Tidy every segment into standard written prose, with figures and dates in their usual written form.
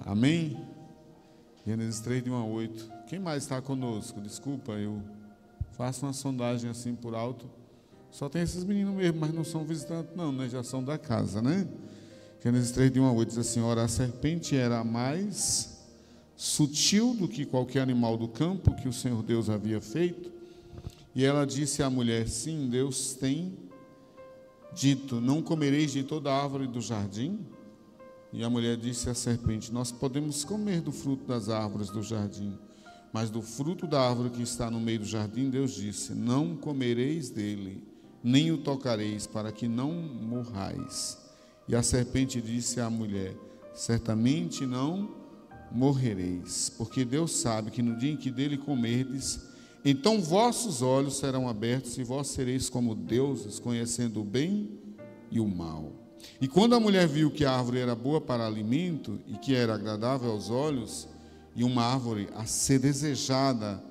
Amém? Gênesis 3, de 1 a 8. Quem mais está conosco? Desculpa, eu faço uma sondagem assim por alto. Só tem esses meninos mesmo, mas não são visitantes não, né? Já são da casa, né? Gênesis 3, de 1 a 8 diz assim: ora, a serpente era mais sutil do que qualquer animal do campo que o Senhor Deus havia feito. E ela disse à mulher: sim, Deus tem dito, não comereis de toda a árvore do jardim? E a mulher disse à serpente: nós podemos comer do fruto das árvores do jardim, mas do fruto da árvore que está no meio do jardim, Deus disse: não comereis dele, nem o tocareis, para que não morrais. E a serpente disse à mulher: certamente não morrereis, porque Deus sabe que no dia em que dele comerdes, então vossos olhos serão abertos e vós sereis como deuses, conhecendo o bem e o mal. E quando a mulher viu que a árvore era boa para alimento e que era agradável aos olhos, e uma árvore a ser desejada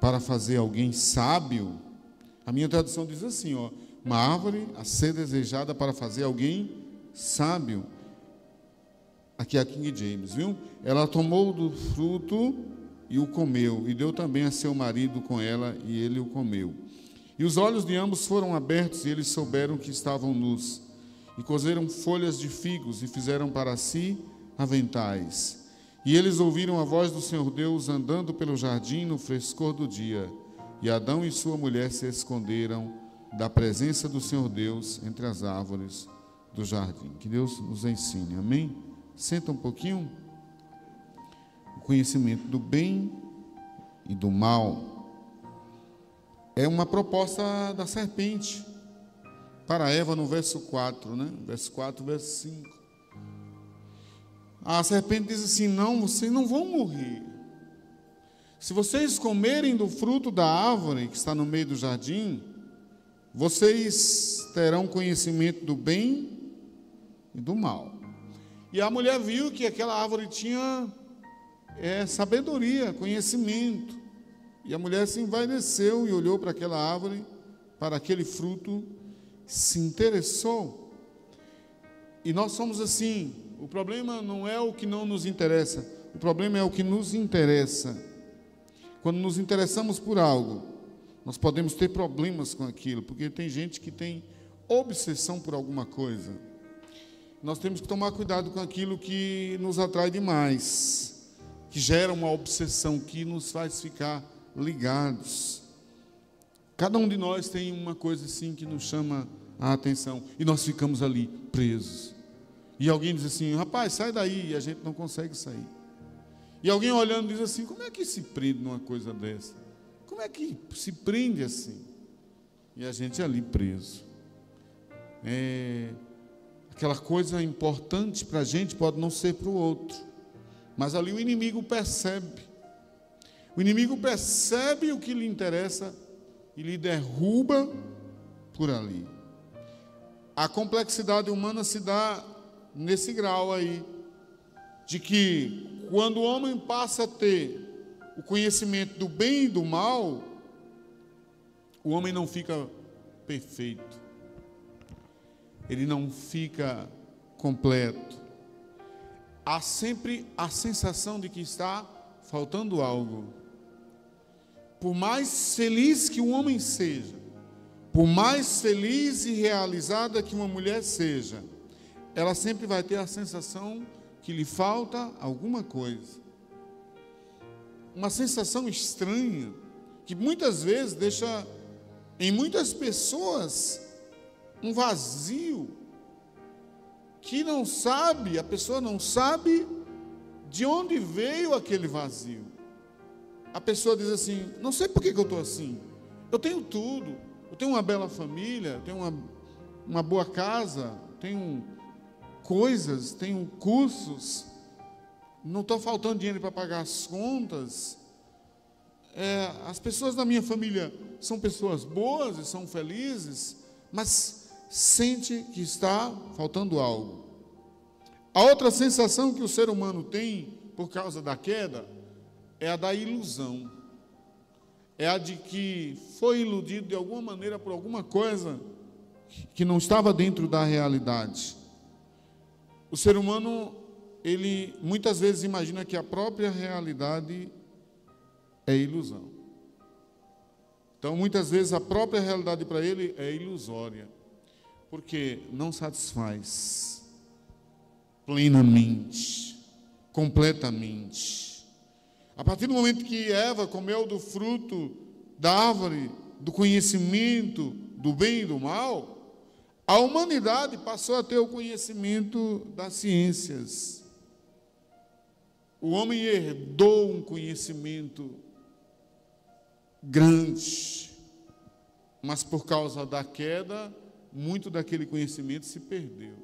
para fazer alguém sábio, a minha tradução diz assim, uma árvore a ser desejada para fazer alguém sábio. Aqui é a King James, viu? Ela tomou do fruto e o comeu, e deu também a seu marido com ela, e ele o comeu. E os olhos de ambos foram abertos, e eles souberam que estavam nus. E cozeram folhas de figos, e fizeram para si aventais. E eles ouviram a voz do Senhor Deus andando pelo jardim no frescor do dia. E Adão e sua mulher se esconderam da presença do Senhor Deus entre as árvores do jardim. Que Deus nos ensine, amém? Senta um pouquinho. O conhecimento do bem e do mal é uma proposta da serpente para Eva no verso 4, né? Verso 4, verso 5. A serpente diz assim: não, vocês não vão morrer. Se vocês comerem do fruto da árvore que está no meio do jardim, vocês terão conhecimento do bem e do mal. E a mulher viu que aquela árvore tinha sabedoria, conhecimento. E a mulher se envaideceu e olhou para aquela árvore, para aquele fruto, se interessou. E nós somos assim. O problema não é o que não nos interessa, o problema é o que nos interessa. Quando nos interessamos por algo, nós podemos ter problemas com aquilo, porque tem gente que tem obsessão por alguma coisa. Nós temos que tomar cuidado com aquilo que nos atrai demais, que gera uma obsessão, que nos faz ficar ligados. Cada um de nós tem uma coisa assim que nos chama a atenção, e nós ficamos ali presos. E alguém diz assim: rapaz, sai daí, e a gente não consegue sair. E alguém olhando diz assim: como é que se prende numa coisa dessa? Como é que se prende assim? E a gente ali preso. Aquela coisa importante para a gente pode não ser para o outro, mas ali o inimigo percebe. O inimigo percebe o que lhe interessa e lhe derruba por ali. A complexidade humana se dá nesse grau aí, de que quando o homem passa a ter o conhecimento do bem e do mal, o homem não fica perfeito, ele não fica completo. Há sempre a sensação de que está faltando algo. Por mais feliz que o homem seja, por mais feliz e realizada que uma mulher seja, ela sempre vai ter a sensação que lhe falta alguma coisa. Uma sensação estranha, que muitas vezes deixa em muitas pessoas um vazio, que a pessoa não sabe de onde veio aquele vazio. A pessoa diz assim: não sei por que eu estou assim, eu tenho tudo, eu tenho uma bela família, eu tenho uma boa casa, tenho coisas, tenho cursos, não está faltando dinheiro para pagar as contas, as pessoas da minha família são pessoas boas e são felizes, mas sente que está faltando algo. A outra sensação que o ser humano tem por causa da queda é a da ilusão, é a de que foi iludido de alguma maneira por alguma coisa que não estava dentro da realidade. O ser humano, ele muitas vezes imagina que a própria realidade é ilusão. Então, muitas vezes, a própria realidade para ele é ilusória, porque não satisfaz plenamente, completamente. A partir do momento que Eva comeu do fruto da árvore do conhecimento do bem e do mal, a humanidade passou a ter o conhecimento das ciências. O homem herdou um conhecimento grande, mas por causa da queda, muito daquele conhecimento se perdeu.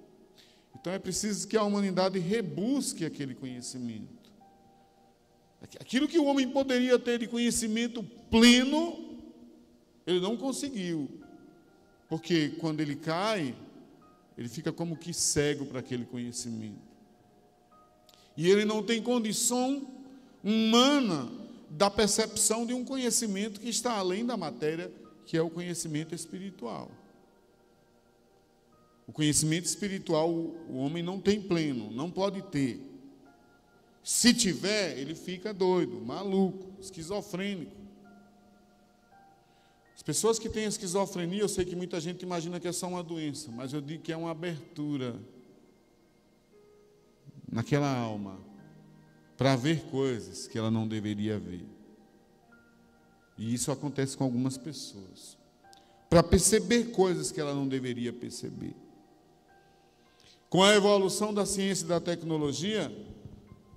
Então é preciso que a humanidade rebusque aquele conhecimento. Aquilo que o homem poderia ter de conhecimento pleno, ele não conseguiu, porque quando ele cai, ele fica como que cego para aquele conhecimento. E ele não tem condição humana da percepção de um conhecimento que está além da matéria, que é o conhecimento espiritual. O conhecimento espiritual o homem não tem pleno, não pode ter. Se tiver, ele fica doido, maluco, esquizofrênico. As pessoas que têm esquizofrenia, eu sei que muita gente imagina que é só uma doença, mas eu digo que é uma abertura naquela alma para ver coisas que ela não deveria ver. E isso acontece com algumas pessoas. Para perceber coisas que ela não deveria perceber. Com a evolução da ciência e da tecnologia,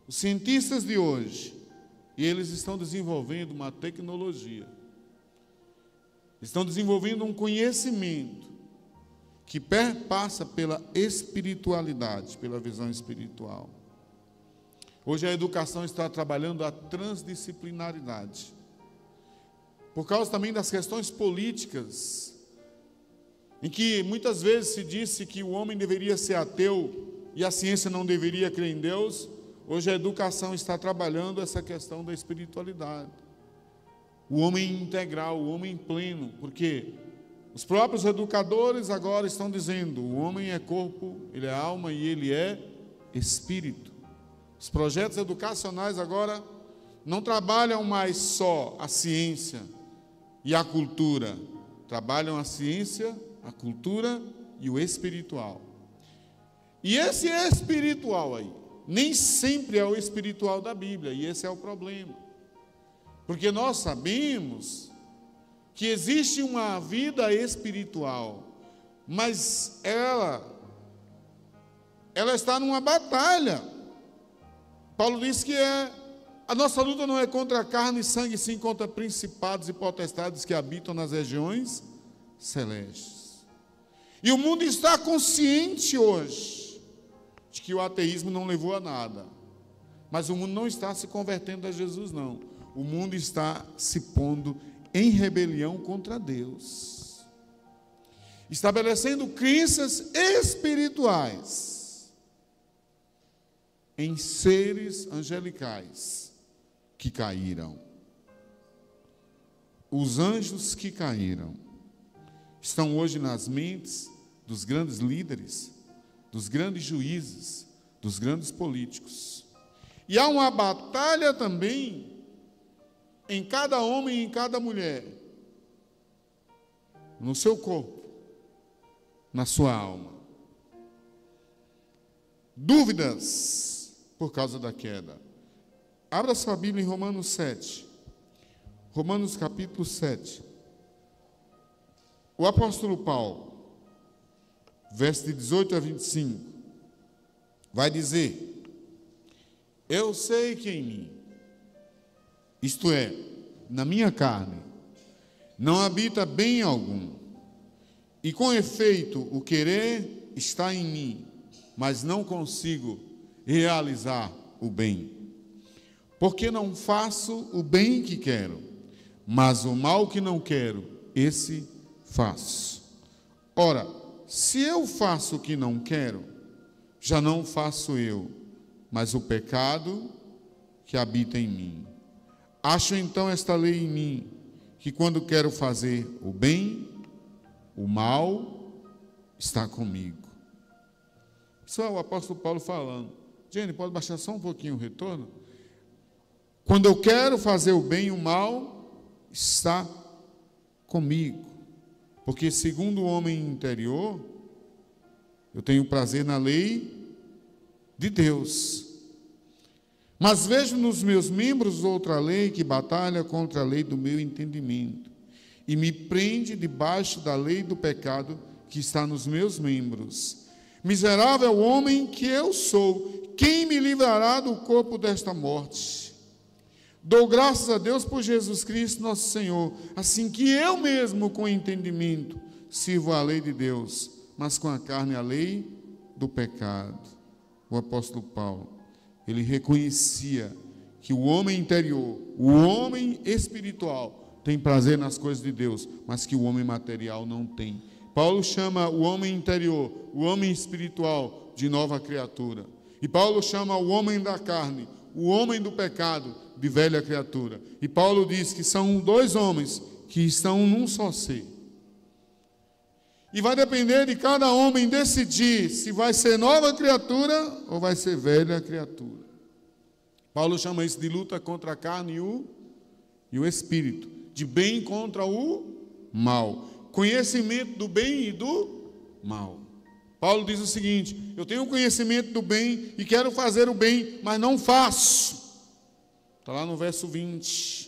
os cientistas de hoje, e eles estão desenvolvendo uma tecnologia, estão desenvolvendo um conhecimento que perpassa pela espiritualidade, pela visão espiritual. Hoje a educação está trabalhando a transdisciplinaridade. Por causa também das questões políticas, em que muitas vezes se disse que o homem deveria ser ateu e a ciência não deveria crer em Deus, hoje a educação está trabalhando essa questão da espiritualidade. O homem integral, o homem pleno, porque os próprios educadores agora estão dizendo, o homem é corpo, ele é alma e ele é espírito. Os projetos educacionais agora não trabalham mais só a ciência e a cultura, trabalham a ciência, a cultura e o espiritual. E esse espiritual aí, nem sempre é o espiritual da Bíblia, e esse é o problema. Porque nós sabemos que existe uma vida espiritual, mas ela está numa batalha. Paulo diz que a nossa luta não é contra carne e sangue, sim contra principados e potestades que habitam nas regiões celestes. E o mundo está consciente hoje de que o ateísmo não levou a nada. Mas o mundo não está se convertendo a Jesus, não. O mundo está se pondo em rebelião contra Deus, estabelecendo crenças espirituais em seres angelicais que caíram. Os anjos que caíram estão hoje nas mentes dos grandes líderes, dos grandes juízes, dos grandes políticos. E há uma batalha também em cada homem e em cada mulher, no seu corpo, na sua alma. Dúvidas por causa da queda. Abra sua Bíblia em Romanos 7. Romanos capítulo 7. O apóstolo Paulo, verso de 18 a 25, vai dizer: eu sei que em mim, isto é, na minha carne, não habita bem algum, e com efeito o querer está em mim, mas não consigo realizar o bem. Porque não faço o bem que quero, mas o mal que não quero, esse faço. Ora, se eu faço o que não quero, já não faço eu, mas o pecado que habita em mim. Acho então esta lei em mim, que quando quero fazer o bem, o mal está comigo. Isso é o apóstolo Paulo falando. Jenny, pode baixar só um pouquinho o retorno? Quando eu quero fazer o bem, o mal está comigo. Porque segundo o homem interior, eu tenho prazer na lei de Deus. Mas vejo nos meus membros outra lei que batalha contra a lei do meu entendimento e me prende debaixo da lei do pecado que está nos meus membros. Miserável homem que eu sou, quem me livrará do corpo desta morte? Dou graças a Deus por Jesus Cristo, nosso Senhor, assim que eu mesmo, com entendimento, sirvo a lei de Deus, mas com a carne a lei do pecado. O apóstolo Paulo, ele reconhecia que o homem interior, o homem espiritual, tem prazer nas coisas de Deus, mas que o homem material não tem. Paulo chama o homem interior, o homem espiritual, de nova criatura. E Paulo chama o homem da carne, o homem do pecado, de velha criatura. E Paulo diz que são dois homens que estão num só ser. E vai depender de cada homem decidir se vai ser nova criatura ou vai ser velha criatura. Paulo chama isso de luta contra a carne e o espírito, de bem contra o mal, conhecimento do bem e do mal. Paulo diz o seguinte: eu tenho conhecimento do bem e quero fazer o bem, mas não faço. Está lá no verso 20.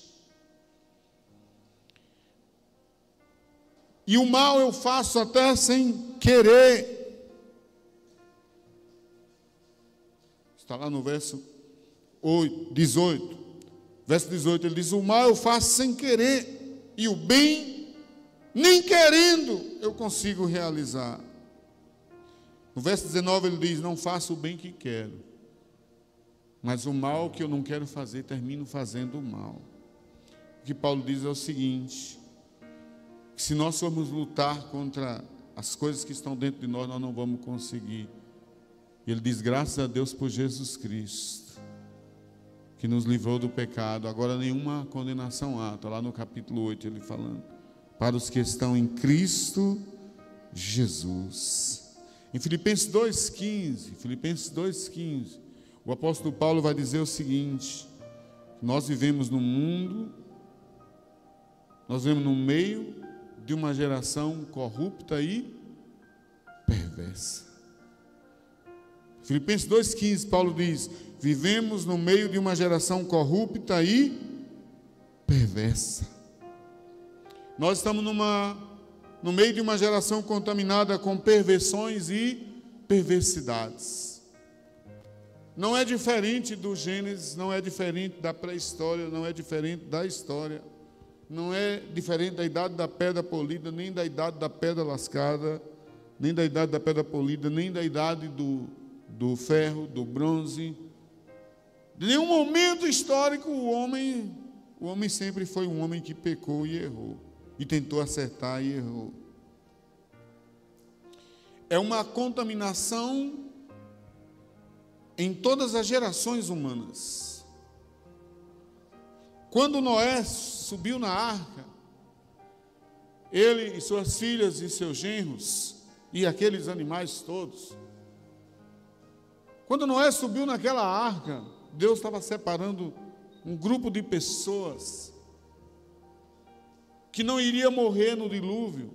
E o mal eu faço até sem querer. Está lá no verso 18. Verso 18, ele diz: o mal eu faço sem querer, e o bem, nem querendo, eu consigo realizar. No verso 19 ele diz: não faço o bem que quero, mas o mal que eu não quero fazer, termino fazendo o mal. O que Paulo diz é o seguinte: que se nós formos lutar contra as coisas que estão dentro de nós, nós não vamos conseguir. Ele diz: graças a Deus por Jesus Cristo, que nos livrou do pecado, agora nenhuma condenação há. Está lá no capítulo 8 ele falando, para os que estão em Cristo Jesus. Em Filipenses 2,15, o apóstolo Paulo vai dizer o seguinte: nós vivemos no mundo, nós vivemos no meio de uma geração corrupta e perversa. Filipenses 2,15, Paulo diz: vivemos no meio de uma geração corrupta e perversa. Nós estamos no meio de uma geração contaminada com perversões e perversidades. Não é diferente do Gênesis, não é diferente da pré-história, não é diferente da história, não é diferente da idade da pedra polida, nem da idade da pedra lascada, nem da idade da pedra polida, nem da idade do ferro, do bronze. De nenhum momento histórico o homem sempre foi um homem que pecou e errou, e tentou acertar e errou. É uma contaminação em todas as gerações humanas. Quando Noé subiu na arca, ele e suas filhas e seus genros, e aqueles animais todos, quando Noé subiu naquela arca, Deus estava separando um grupo de pessoas que não iria morrer no dilúvio.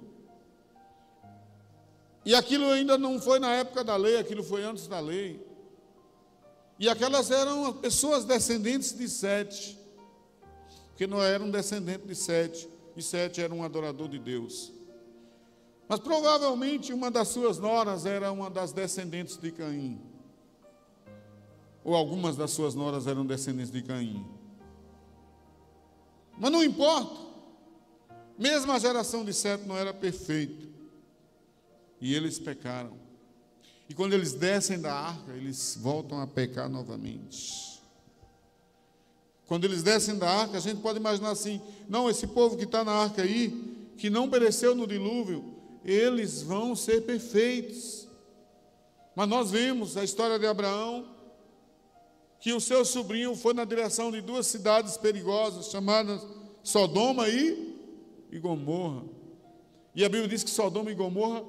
E aquilo ainda não foi na época da lei, aquilo foi antes da lei. E aquelas eram pessoas descendentes de Sete, porque Noé era um descendente de Sete, e Sete era um adorador de Deus. Mas provavelmente uma das suas noras era uma das descendentes de Caim, ou algumas das suas noras eram descendentes de Caim. Mas não importa, mesmo a geração de Sete não era perfeita, e eles pecaram. E quando eles descem da arca, eles voltam a pecar novamente. Quando eles descem da arca, a gente pode imaginar assim: não, esse povo que está na arca aí, que não pereceu no dilúvio, eles vão ser perfeitos. Mas nós vemos a história de Abraão, que o seu sobrinho foi na direção de duas cidades perigosas, chamadas Sodoma e Gomorra. E a Bíblia diz que Sodoma e Gomorra,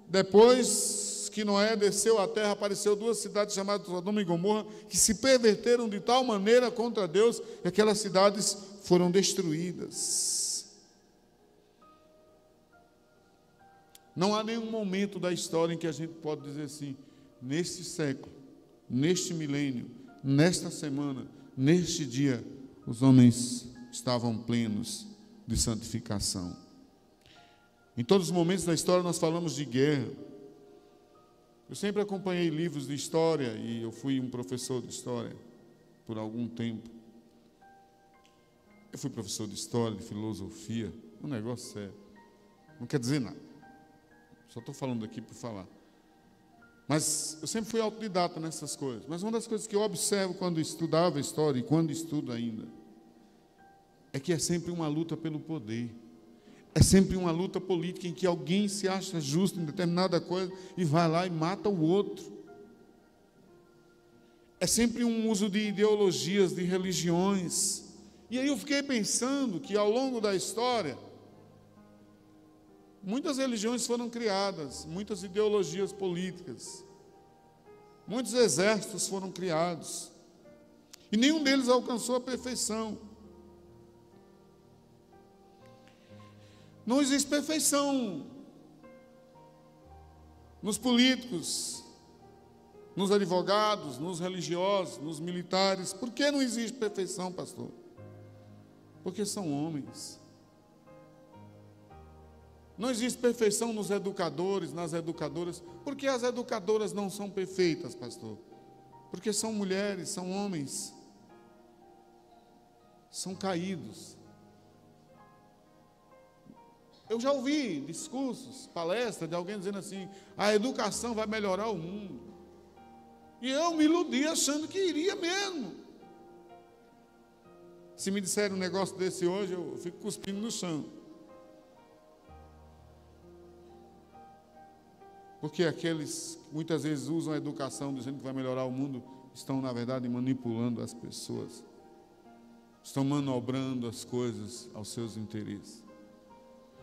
depois que Noé desceu à terra, apareceu duas cidades chamadas Sodoma e Gomorra, que se perverteram de tal maneira contra Deus, que aquelas cidades foram destruídas. Não há nenhum momento da história em que a gente pode dizer assim, neste século, neste milênio, nesta semana, neste dia, os homens estavam plenos de santificação. Em todos os momentos da história nós falamos de guerra. Eu sempre acompanhei livros de história e eu fui um professor de história por algum tempo. Eu fui professor de história, de filosofia, um negócio sério. Não quer dizer nada. Só estou falando aqui por falar. Mas eu sempre fui autodidata nessas coisas. Mas uma das coisas que eu observo quando estudava história e quando estudo ainda, é que é sempre uma luta pelo poder. É sempre uma luta política em que alguém se acha justo em determinada coisa e vai lá e mata o outro. É sempre um uso de ideologias, de religiões. E aí eu fiquei pensando que ao longo da história, muitas religiões foram criadas, muitas ideologias políticas, muitos exércitos foram criados, e nenhum deles alcançou a perfeição. Não existe perfeição nos políticos, nos advogados, nos religiosos, nos militares. Por que não existe perfeição, pastor? Porque são homens. Não existe perfeição nos educadores, nas educadoras. Por que as educadoras não são perfeitas, pastor? Porque são mulheres, são homens. São caídos. Eu já ouvi discursos, palestras de alguém dizendo assim, a educação vai melhorar o mundo. E eu me iludi achando que iria mesmo. Se me disserem um negócio desse hoje, eu fico cuspindo no chão. Porque aqueles que muitas vezes usam a educação dizendo que vai melhorar o mundo, estão, na verdade, manipulando as pessoas. Estão manobrando as coisas aos seus interesses.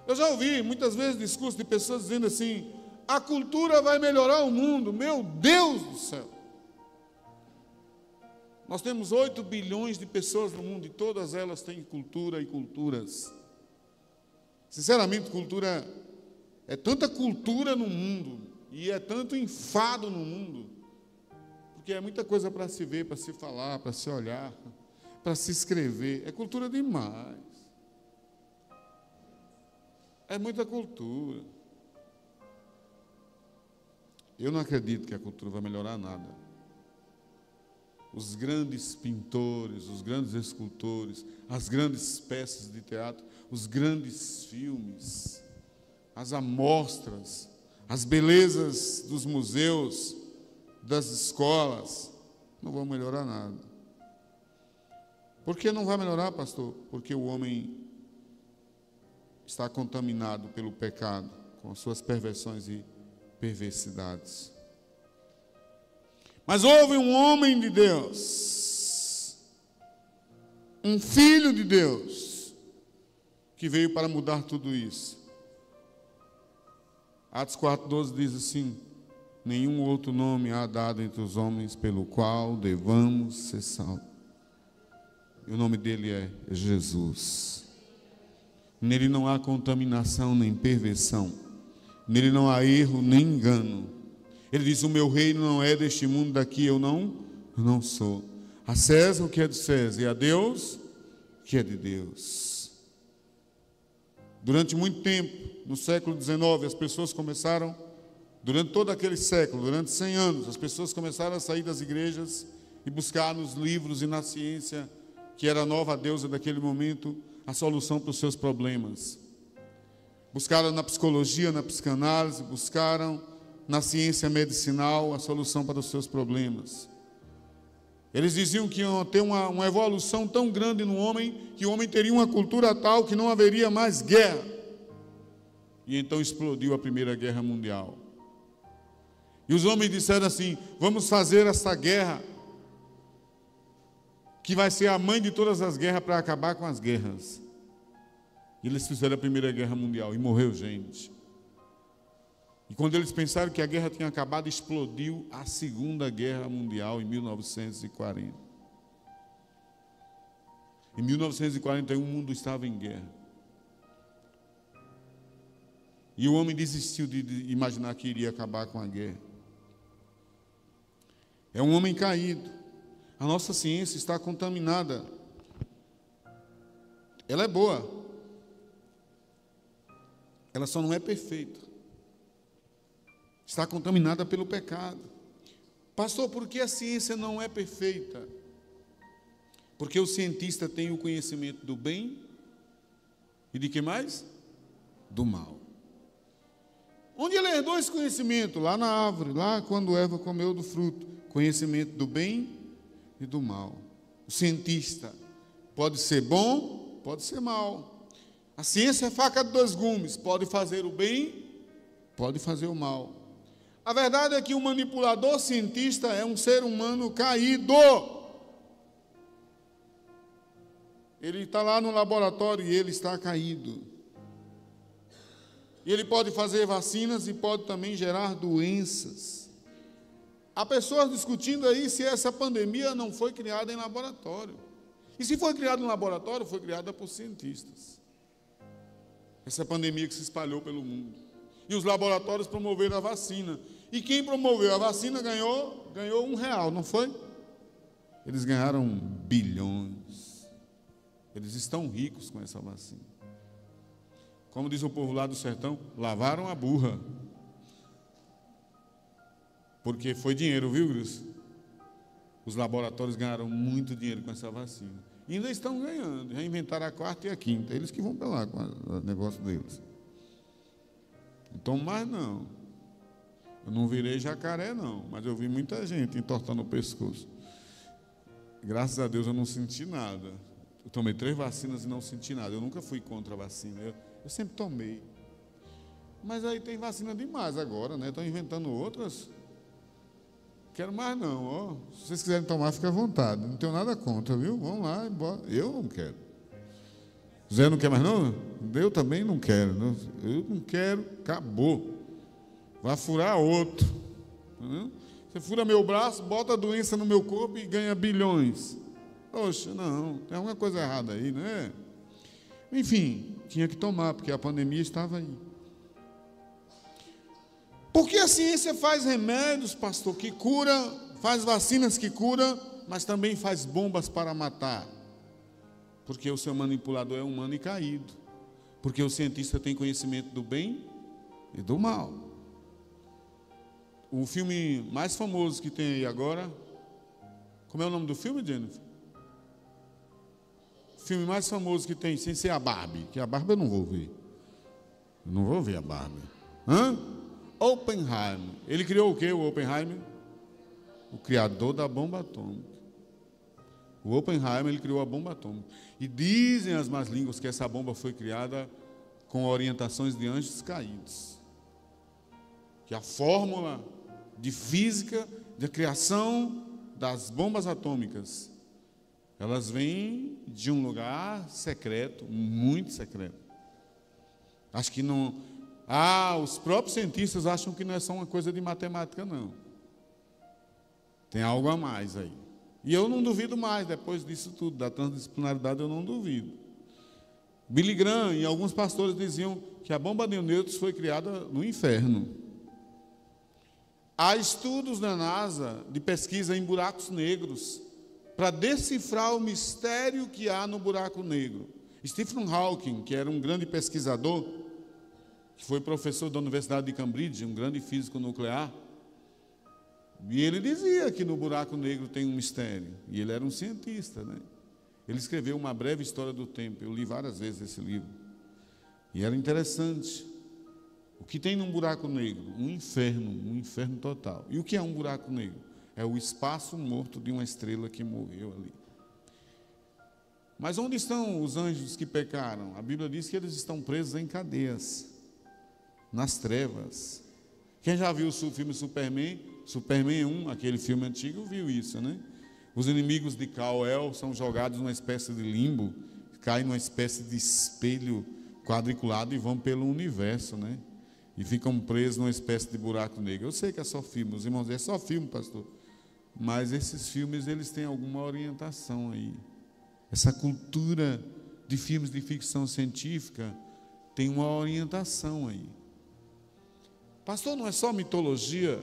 Eu já ouvi muitas vezes discursos de pessoas dizendo assim, a cultura vai melhorar o mundo. Meu Deus do céu! Nós temos 8 bilhões de pessoas no mundo e todas elas têm cultura e culturas. Sinceramente, cultura é tanta cultura no mundo e é tanto enfado no mundo, porque é muita coisa para se ver, para se falar, para se olhar, para se escrever. É cultura demais. É muita cultura. Eu não acredito que a cultura vai melhorar nada. Os grandes pintores, os grandes escultores, as grandes peças de teatro, os grandes filmes, as amostras, as belezas dos museus, das escolas, não vão melhorar nada. Por que não vai melhorar, pastor? Porque o homem está contaminado pelo pecado, com as suas perversões e perversidades. Mas houve um homem de Deus, um filho de Deus, que veio para mudar tudo isso. Atos 4,12 diz assim, nenhum outro nome há dado entre os homens pelo qual devamos ser salvos. E o nome dele é Jesus. Nele não há contaminação nem perversão. Nele não há erro nem engano. Ele diz, o meu reino não é deste mundo daqui, eu não sou. A César o que é de César e a Deus o que é de Deus. Durante muito tempo, no século XIX, as pessoas começaram, durante todo aquele século, durante 100 anos, as pessoas começaram a sair das igrejas e buscar nos livros e na ciência, que era a nova deusa daquele momento, a solução para os seus problemas. Buscaram na psicologia, na psicanálise, buscaram na ciência medicinal a solução para os seus problemas. Eles diziam que iam ter uma evolução tão grande no homem, que o homem teria uma cultura tal que não haveria mais guerra. E então explodiu a Primeira Guerra Mundial. E os homens disseram assim, vamos fazer essa guerra, que vai ser a mãe de todas as guerras para acabar com as guerras. E eles fizeram a Primeira Guerra Mundial e morreu gente. E quando eles pensaram que a guerra tinha acabado, explodiu a Segunda Guerra Mundial em 1940. Em 1941, o mundo estava em guerra. E o homem desistiu de imaginar que iria acabar com a guerra. É um homem caído. A nossa ciência está contaminada. Ela é boa. Ela só não é perfeita. Está contaminada pelo pecado. Pastor, por que a ciência não é perfeita? Porque o cientista tem o conhecimento do bem e de que mais? Do mal. Onde ele herdou esse conhecimento? Lá na árvore, lá quando Eva comeu do fruto. Conhecimento do bem e do mal. O cientista pode ser bom, pode ser mal. A ciência é faca de dois gumes, pode fazer o bem, pode fazer o mal. A verdade é que o manipulador cientista é um ser humano caído. Ele está lá no laboratório e ele está caído. E ele pode fazer vacinas e pode também gerar doenças. Há pessoas discutindo aí se essa pandemia não foi criada em laboratório. E se foi criada em laboratório, foi criada por cientistas. Essa pandemia que se espalhou pelo mundo. E os laboratórios promoveram a vacina. E quem promoveu a vacina ganhou R$1, não foi? Eles ganharam bilhões. Eles estão ricos com essa vacina. Como diz o povo lá do sertão, lavaram a burra. Porque foi dinheiro, viu, Gris? Os laboratórios ganharam muito dinheiro com essa vacina. E ainda estão ganhando. Já inventaram a quarta e a quinta. Eles que vão para lá com o negócio deles. Então, mais não. Eu não virei jacaré, não. Mas eu vi muita gente entortando o pescoço. Graças a Deus eu não senti nada. Eu tomei 3 vacinas e não senti nada. Eu nunca fui contra a vacina. Eu sempre tomei. Mas aí tem vacina demais agora, né? Estão inventando outras. Quero mais não, ó. Se vocês quiserem tomar, fica à vontade. Não tenho nada contra, viu? Vamos lá, embora. Eu não quero. Zé não quer mais não? Eu também não quero. Eu não quero, acabou. Vai furar outro. Você fura meu braço, bota a doença no meu corpo e ganha bilhões. Poxa, não, tem alguma coisa errada aí, né? Enfim, tinha que tomar, porque a pandemia estava aí. Porque a ciência faz remédios, pastor, que cura, faz vacinas que cura, mas também faz bombas para matar. Porque o seu manipulador é humano e caído. Porque o cientista tem conhecimento do bem e do mal. O filme mais famoso que tem aí agora, como é o nome do filme, Jennifer? O filme mais famoso que tem, sem ser a Barbie, que a Barbie eu não vou ver. Eu não vou ver a Barbie. Oppenheimer. Ele criou o quê, o Oppenheimer? O criador da bomba atômica. O Oppenheimer, ele criou a bomba atômica. E dizem as más línguas que essa bomba foi criada com orientações de anjos caídos. Que a fórmula de física, de criação das bombas atômicas, elas vêm de um lugar secreto, muito secreto. Acho que não... os próprios cientistas acham que não é só uma coisa de matemática, não. Tem algo a mais aí. E eu não duvido mais, depois disso tudo, da transdisciplinaridade, eu não duvido. Billy Graham e alguns pastores diziam que a bomba de nêutrons foi criada no inferno. Há estudos na NASA de pesquisa em buracos negros para decifrar o mistério que há no buraco negro. Stephen Hawking, que era um grande pesquisador, que foi professor da Universidade de Cambridge, um grande físico nuclear, e ele dizia que no buraco negro tem um mistério. E ele era um cientista, né? Ele escreveu Uma Breve História do Tempo. Eu li várias vezes esse livro. E era interessante. O que tem num buraco negro? Um inferno total. E o que é um buraco negro? É o espaço morto de uma estrela que morreu ali. Mas onde estão os anjos que pecaram? A Bíblia diz que eles estão presos em cadeias, nas trevas. Quem já viu o filme Superman 1, aquele filme antigo, viu isso, né? Os inimigos de Kal-El são jogados numa espécie de limbo, caem numa espécie de espelho quadriculado e vão pelo universo, né? e ficam presos numa espécie de buraco negro. Eu sei que é só filme, os irmãos, é só filme, pastor. Mas esses filmes, eles têm alguma orientação aí. Essa cultura de filmes de ficção científica tem uma orientação aí. Pastor, não é só mitologia?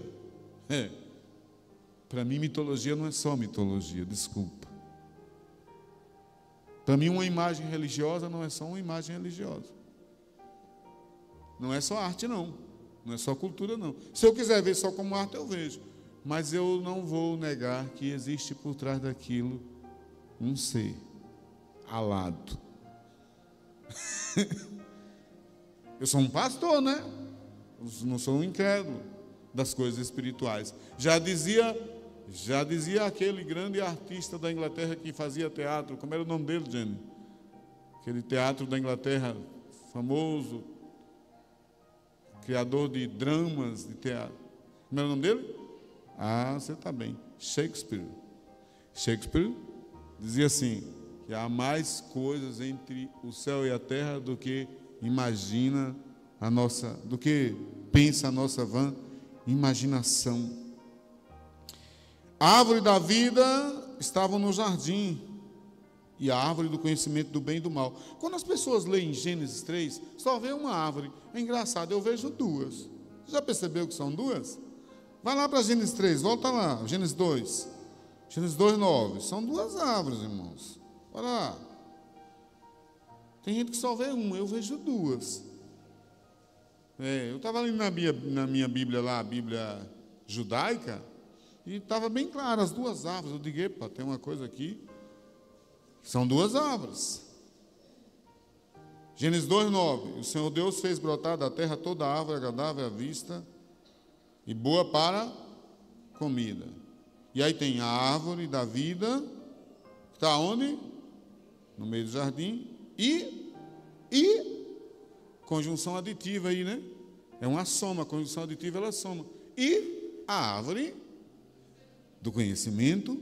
Para mim, mitologia não é só mitologia, desculpa. Para mim, uma imagem religiosa não é só uma imagem religiosa. Não é só arte, não. Não é só cultura, não. Se eu quiser ver só como arte, eu vejo. Mas eu não vou negar que existe por trás daquilo um ser alado. Eu sou um pastor, né? Eu não sou um incrédulo das coisas espirituais. Já dizia aquele grande artista da Inglaterra que fazia teatro. Como era o nome dele, Jenny? Aquele teatro da Inglaterra famoso, criador de dramas de teatro. Como era o nome dele? Ah, você está bem. Shakespeare. Shakespeare dizia assim, que há mais coisas entre o céu e a terra do que imagina a nossa, do que pensa a nossa vã imaginação. A árvore da vida estava no jardim, e a árvore do conhecimento do bem e do mal. Quando as pessoas leem Gênesis 3, só vê uma árvore. É engraçado, eu vejo duas. Você já percebeu que são duas? Vai lá para Gênesis 3, volta lá, Gênesis 2. Gênesis 2:9. São duas árvores, irmãos. Olha lá. Tem gente que só vê uma, eu vejo duas. Eu estava lendo na minha Bíblia lá, a Bíblia judaica, e estava bem claro, as duas árvores. Eu digo, epa, tem uma coisa aqui. São duas árvores. Gênesis 2:9. O Senhor Deus fez brotar da terra toda árvore agradável à vista e boa para comida. E aí tem a árvore da vida, que está onde? No meio do jardim. E conjunção aditiva aí, né? É uma soma, a conjunção aditiva ela soma. E a árvore do conhecimento,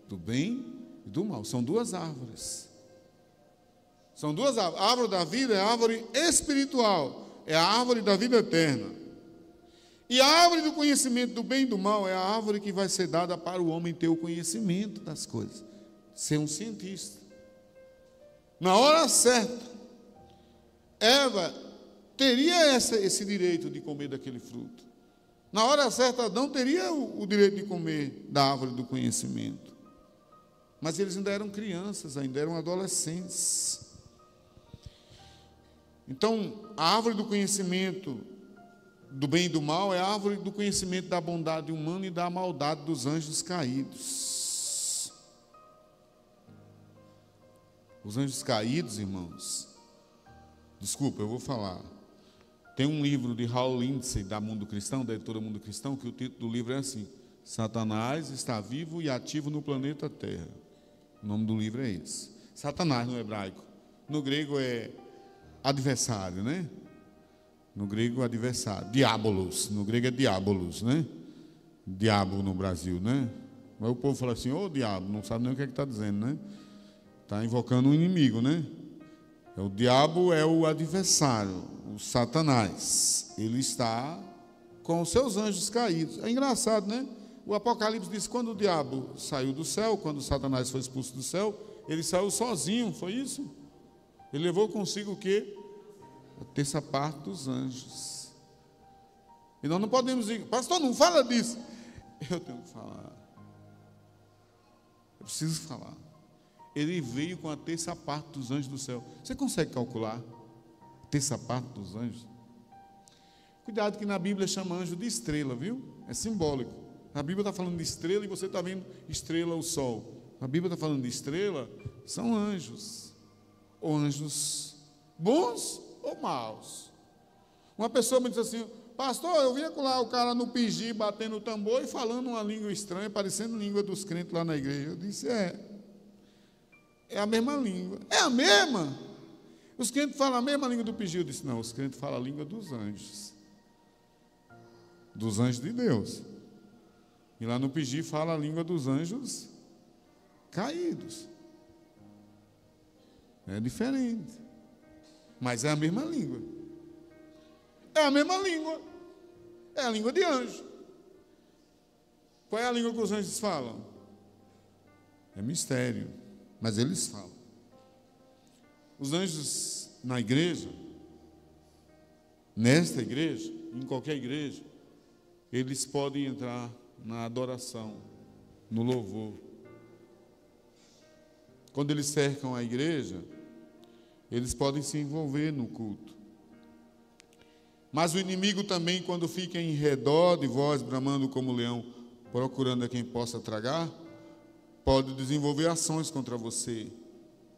do bem e do mal. São duas árvores. São duas árvores. A árvore da vida é a árvore espiritual, é a árvore da vida eterna. E a árvore do conhecimento do bem e do mal é a árvore que vai ser dada para o homem ter o conhecimento das coisas, ser um cientista. Na hora certa, Eva teria esse direito de comer daquele fruto. Na hora certa, Adão teria o direito de comer da árvore do conhecimento. Mas eles ainda eram crianças, ainda eram adolescentes. Então, a árvore do conhecimento do bem e do mal é a árvore do conhecimento da bondade humana e da maldade dos anjos caídos. Os anjos caídos, irmãos, desculpa, eu vou falar. Tem um livro de Hal Lindsey, da Mundo Cristão, da editora Mundo Cristão, que o título do livro é assim: Satanás está vivo e ativo no planeta Terra. O nome do livro é esse. Satanás no hebraico. No grego é adversário, né? No grego, adversário. Diabolos. No grego é diabolos, né? Diabo no Brasil, né? Mas o povo fala assim, ô diabo, não sabe nem o que é que está dizendo, né? Está invocando um inimigo, né? O diabo é o adversário, o Satanás. Ele está com os seus anjos caídos. É engraçado, né? O Apocalipse diz que quando o diabo saiu do céu, quando Satanás foi expulso do céu, ele saiu sozinho, foi isso? Ele levou consigo o quê? A terça parte dos anjos. E nós não podemos dizer, pastor, não fala disso. Eu tenho que falar. Eu preciso falar. Ele veio com a terça parte dos anjos do céu. Você consegue calcular a terça parte dos anjos? Cuidado que na Bíblia chama anjo de estrela, viu? É simbólico. A Bíblia está falando de estrela e você está vendo estrela, o sol. A Bíblia está falando de estrela, são anjos. Ou anjos bons ou maus. Uma pessoa me disse assim, pastor, eu vi lá o cara no pigi batendo o tambor e falando uma língua estranha, parecendo língua dos crentes lá na igreja. Eu disse, é a mesma língua. É a mesma? Os crentes falam a mesma língua do pigi. Eu disse, não, os crentes falam a língua dos anjos. Dos anjos de Deus. E lá no pigi fala a língua dos anjos caídos. É diferente. Mas é a mesma língua. É a mesma língua. É a língua de anjo. Qual é a língua que os anjos falam? É mistério, mas eles falam. Os anjos na igreja, nesta igreja, em qualquer igreja, eles podem entrar na adoração, no louvor. Quando eles cercam a igreja, eles podem se envolver no culto. Mas o inimigo também, quando fica em redor de vós, bramando como leão, procurando a quem possa tragar, pode desenvolver ações contra você.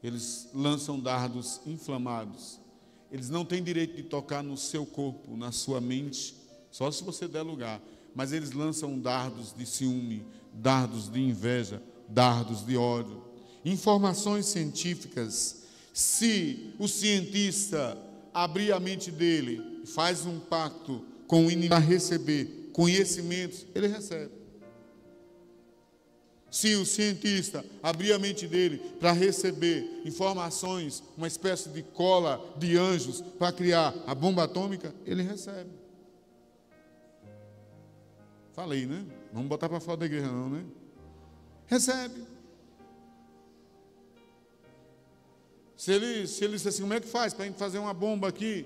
Eles lançam dardos inflamados. Eles não têm direito de tocar no seu corpo, na sua mente, só se você der lugar. Mas eles lançam dardos de ciúme, dardos de inveja, dardos de ódio. Informações científicas. Se o cientista abrir a mente dele, faz um pacto com o inimigo para receber conhecimentos, ele recebe. Se o cientista abrir a mente dele para receber informações, uma espécie de cola de anjos para criar a bomba atômica, ele recebe. Falei, né? Vamos botar para fora da igreja não, né? Recebe. Se ele disser assim, como é que faz para a gente fazer uma bomba aqui?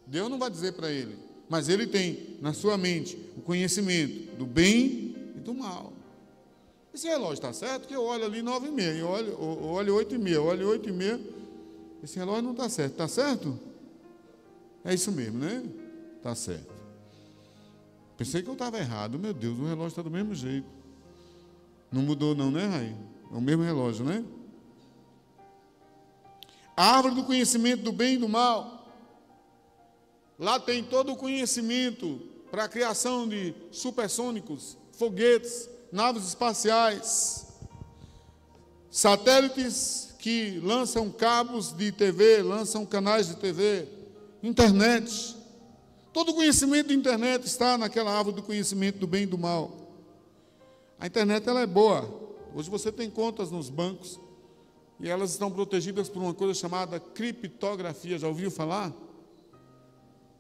Deus não vai dizer para ele. Mas ele tem na sua mente o conhecimento do bem e do mal. Esse relógio está certo? Que eu olho ali 9h30, eu olho 8h30, eu olho 8h30. Esse relógio não está certo. Está certo? É isso mesmo, né? Está certo. Pensei que eu estava errado. Meu Deus, o relógio está do mesmo jeito. Não mudou não, né, Raí? É o mesmo relógio, né? A árvore do conhecimento do bem e do mal. Lá tem todo o conhecimento para a criação de supersônicos, foguetes, naves espaciais, satélites que lançam cabos de TV, lançam canais de TV, internet. Todo o conhecimento da internet está naquela árvore do conhecimento do bem e do mal. A internet ela é boa. Hoje você tem contas nos bancos e elas estão protegidas por uma coisa chamada criptografia. Já ouviu falar?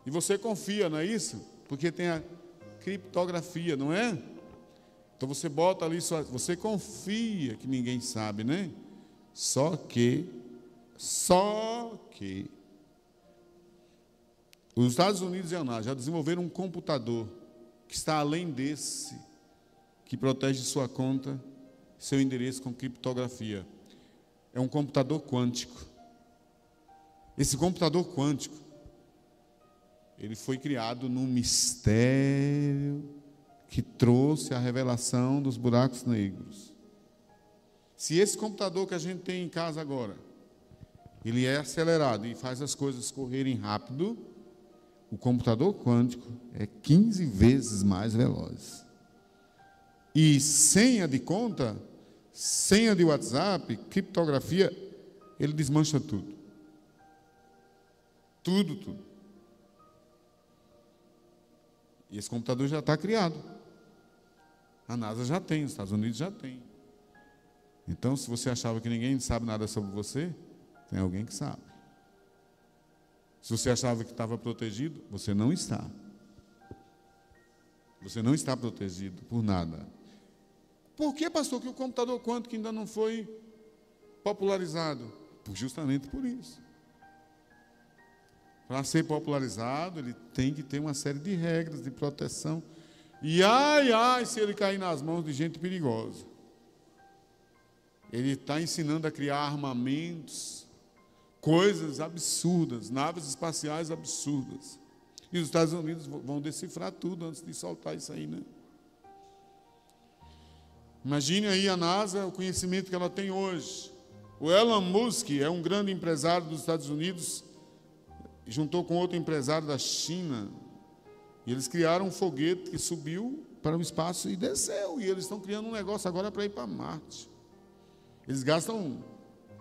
E você confia, não é isso? Porque tem a criptografia, não é? Então você bota ali, você confia que ninguém sabe, né? Só que os Estados Unidos e a NASA já desenvolveram um computador que está além desse, que protege sua conta, seu endereço com criptografia. É um computador quântico. Esse computador quântico, ele foi criado num mistério que trouxe a revelação dos buracos negros. Se esse computador que a gente tem em casa agora, ele é acelerado e faz as coisas correrem rápido, o computador quântico é 15 vezes mais veloz. E senha de conta, senha de WhatsApp, criptografia, ele desmancha tudo. Tudo. E esse computador já está criado. A NASA já tem, os Estados Unidos já tem. Então, se você achava que ninguém sabe nada sobre você, tem alguém que sabe. Se você achava que estava protegido, você não está. Você não está protegido por nada. Por que, pastor, que o computador quântico ainda não foi popularizado? Justamente por isso. Para ser popularizado, ele tem que ter uma série de regras de proteção. E ai, se ele cair nas mãos de gente perigosa. Ele está ensinando a criar armamentos, coisas absurdas, naves espaciais absurdas. E os Estados Unidos vão decifrar tudo antes de soltar isso aí, né? Imagine aí a NASA, o conhecimento que ela tem hoje. O Elon Musk é um grande empresário dos Estados Unidos, juntou com outro empresário da China, e eles criaram um foguete que subiu para o espaço e desceu, e eles estão criando um negócio agora para ir para Marte. Eles gastam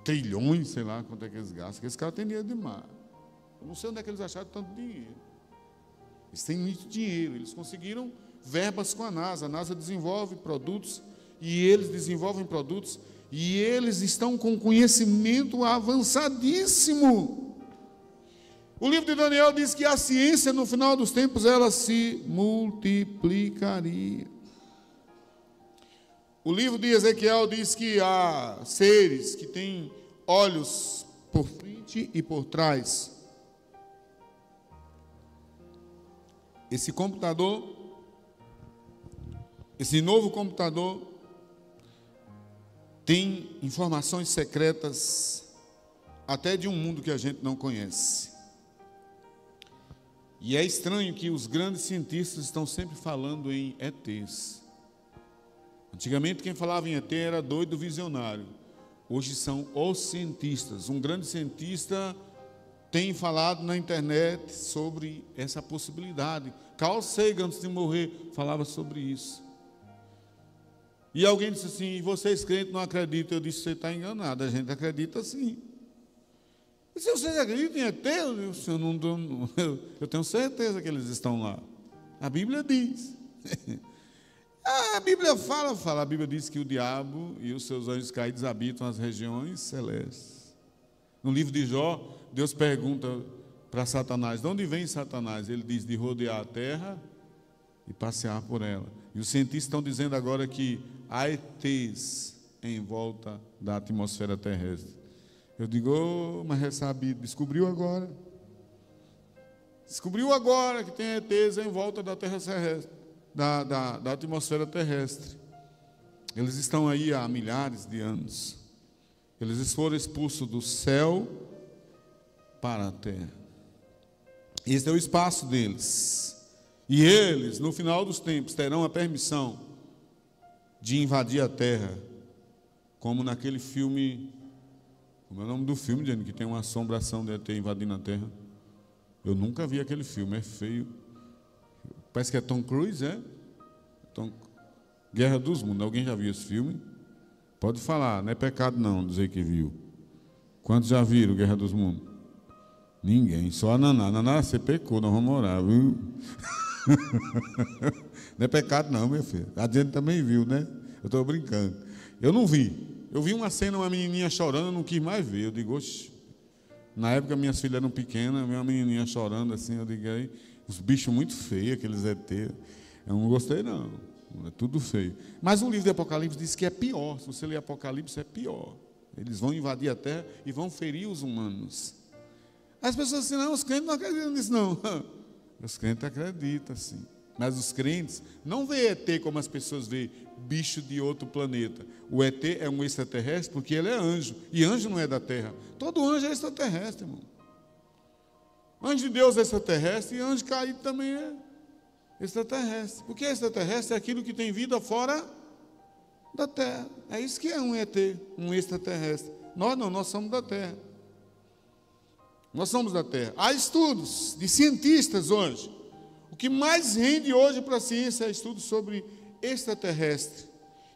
trilhões, sei lá quanto é que eles gastam, porque esse cara tem dinheiro demais. Eu não sei onde é que eles acharam tanto dinheiro. Eles têm muito dinheiro, eles conseguiram verbas com a NASA desenvolve produtos, e eles desenvolvem produtos, e eles estão com conhecimento avançadíssimo. O livro de Daniel diz que a ciência, no final dos tempos, ela se multiplicaria. O livro de Ezequiel diz que há seres que têm olhos por frente e por trás. Esse computador, esse novo computador, tem informações secretas até de um mundo que a gente não conhece. E é estranho que os grandes cientistas estão sempre falando em ETs. Antigamente quem falava em ET era doido visionário. Hoje são os cientistas. Um grande cientista tem falado na internet sobre essa possibilidade. Carl Sagan, antes de morrer, falava sobre isso. E alguém disse assim: e vocês crentes não acreditam? Eu disse: você está enganado, a gente acredita sim. E se vocês acreditam em ET, eu tenho certeza que eles estão lá. A Bíblia diz. A Bíblia fala. A Bíblia diz que o diabo e os seus anjos caídos habitam as regiões celestes. No livro de Jó, Deus pergunta para Satanás: de onde vem Satanás? Ele diz: de rodear a terra e passear por ela. E os cientistas estão dizendo agora que há ETs em volta da atmosfera terrestre. Eu digo: mas é sabido, descobriu agora. Descobriu agora que tem ETs em volta da terra terrestre, da atmosfera terrestre. Eles estão aí há milhares de anos. Eles foram expulsos do céu para a terra. Esse é o espaço deles. E eles, no final dos tempos, terão a permissão de invadir a terra, como naquele filme. Como é o nome do filme, Jenny, que tem uma assombração de ET invadindo a terra? Eu nunca vi aquele filme, é feio. Parece que é Tom Cruise, é? Guerra dos Mundos. Alguém já viu esse filme? Pode falar, não é pecado não dizer que viu. Quantos já viram Guerra dos Mundos? Ninguém, só a Naná. Naná, você pecou, nós vamos orar, viu? Não é pecado não, meu filho. A gente também viu, né? Eu estou brincando. Eu não vi. Eu vi uma cena, uma menininha chorando, eu não quis mais ver. Eu digo: oxe. Na época minhas filhas eram pequenas, uma menininha chorando assim, eu digo: aí, os bichos muito feios, aqueles ET. Eu não gostei não, é tudo feio. Mas o livro de Apocalipse diz que é pior. Se você ler Apocalipse, é pior. Eles vão invadir a terra e vão ferir os humanos. As pessoas dizem: não, os crentes não acreditam nisso não. Os crentes acreditam sim. Mas os crentes não veem ET como as pessoas veem bicho de outro planeta. O ET é um extraterrestre porque ele é anjo. E anjo não é da terra. Todo anjo é extraterrestre, irmão. Anjo de Deus é extraterrestre e anjo caído também é extraterrestre. Porque extraterrestre é aquilo que tem vida fora da terra. É isso que é um ET, um extraterrestre. Nós não, nós somos da terra. Nós somos da terra. Há estudos de cientistas hoje. O que mais rende hoje para a ciência é estudos sobre extraterrestre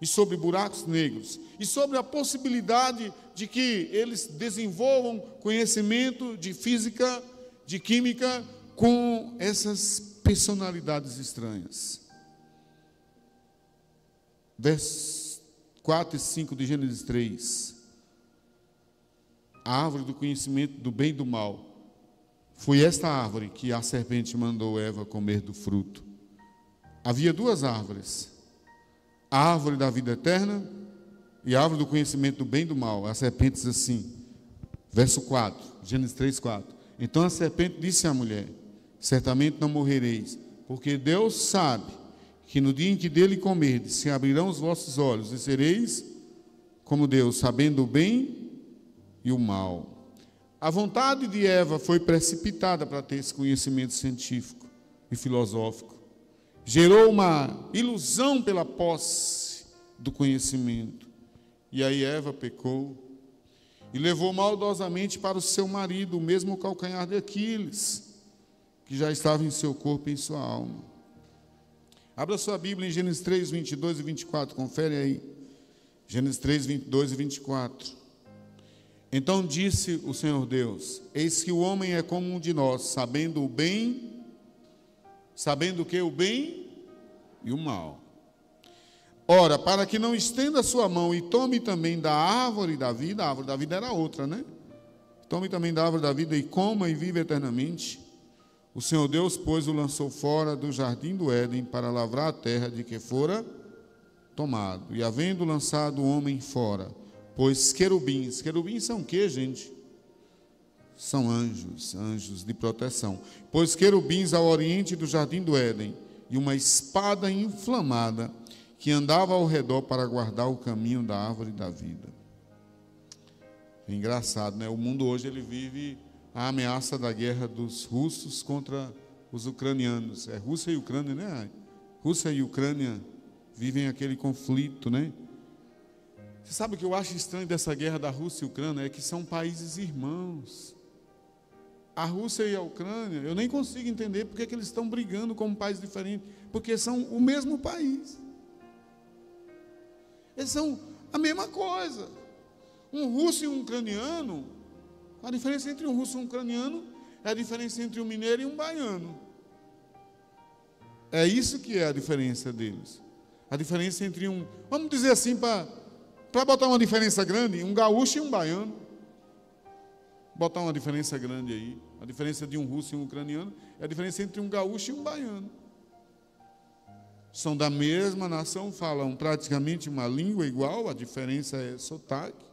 e sobre buracos negros e sobre a possibilidade de que eles desenvolvam conhecimento de física, de química com essas personalidades estranhas. Versos 4 e 5 de Gênesis 3. A árvore do conhecimento do bem e do mal. Foi esta árvore que a serpente mandou Eva comer do fruto. Havia duas árvores: a árvore da vida eterna e a árvore do conhecimento do bem e do mal. A serpente diz assim, verso 4, Gênesis 3, 4. Então a serpente disse à mulher: certamente não morrereis, porque Deus sabe que no dia em que dele comerdes, se abrirão os vossos olhos e sereis como Deus, sabendo o bem e o mal. A vontade de Eva foi precipitada para ter esse conhecimento científico e filosófico. Gerou uma ilusão pela posse do conhecimento. E aí Eva pecou e levou maldosamente para o seu marido o mesmo calcanhar de Aquiles, que já estava em seu corpo e em sua alma. Abra sua Bíblia em Gênesis 3, 22 e 24, confere aí. Gênesis 3, 22 e 24. Então disse o Senhor Deus: eis que o homem é como um de nós, sabendo o bem, sabendo o que? O bem e o mal. Ora, para que não estenda a sua mão e tome também da árvore da vida, a árvore da vida era outra, né? tome também da árvore da vida e coma e viva eternamente. O Senhor Deus, pois, o lançou fora do jardim do Éden para lavrar a terra de que fora tomado. E havendo lançado o homem fora, pois querubins são o quê, gente? São anjos de proteção. Pois querubins ao oriente do jardim do Éden, e uma espada inflamada que andava ao redor para guardar o caminho da árvore da vida. É engraçado, né? O mundo hoje ele vive a ameaça da guerra dos russos contra os ucranianos. É Rússia e Ucrânia, né? Rússia e Ucrânia vivem aquele conflito, né? Você sabe o que eu acho estranho dessa guerra da Rússia e Ucrânia? É que são países irmãos. A Rússia e a Ucrânia, eu nem consigo entender porque que eles estão brigando como países diferentes, porque são o mesmo país. Eles são a mesma coisa. Um russo e um ucraniano, a diferença entre um russo e um ucraniano é a diferença entre um mineiro e um baiano. É isso que é a diferença deles. A diferença entre vamos dizer assim, para botar uma diferença grande, um gaúcho e um baiano. Botar uma diferença grande aí. A diferença de um russo e um ucraniano é a diferença entre um gaúcho e um baiano. São da mesma nação, falam praticamente uma língua igual, a diferença é sotaque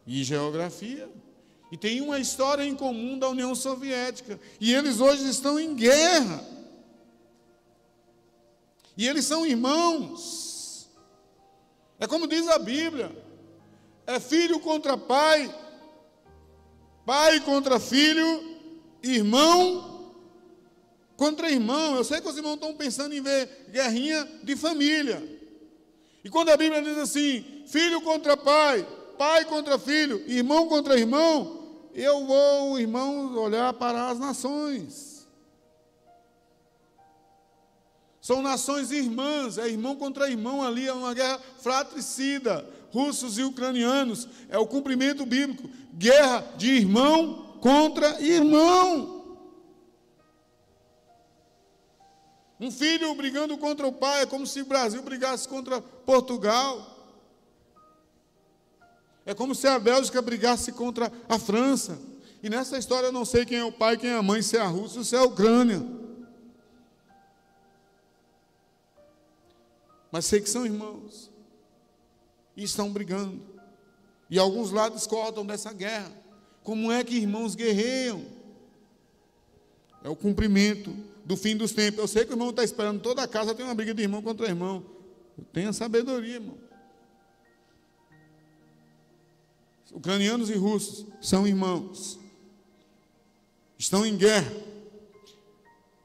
e geografia. E tem uma história em comum da União Soviética. E eles hoje estão em guerra. E eles são irmãos. É como diz a Bíblia: é filho contra pai, pai contra filho, irmão contra irmão. Eu sei que os irmãos estão pensando em ver guerrinha de família. E quando a Bíblia diz assim, filho contra pai, pai contra filho, irmão contra irmão, eu vou, irmãos, olhar para as nações. São nações irmãs, é irmão contra irmão ali, é uma guerra fratricida. Russos e ucranianos, é o cumprimento bíblico. Guerra de irmão contra irmão. Um filho brigando contra o pai, é como se o Brasil brigasse contra Portugal. É como se a Bélgica brigasse contra a França. E nessa história eu não sei quem é o pai, quem é a mãe, se é a Rússia ou se é a Ucrânia. Mas sei que são irmãos. E estão brigando. E alguns lá discordam dessa guerra. Como é que irmãos guerreiam? É o cumprimento do fim dos tempos. Eu sei que o irmão está esperando, toda a casa tem uma briga de irmão contra irmão. Tenha sabedoria, irmão. Ucranianos e russos são irmãos. Estão em guerra.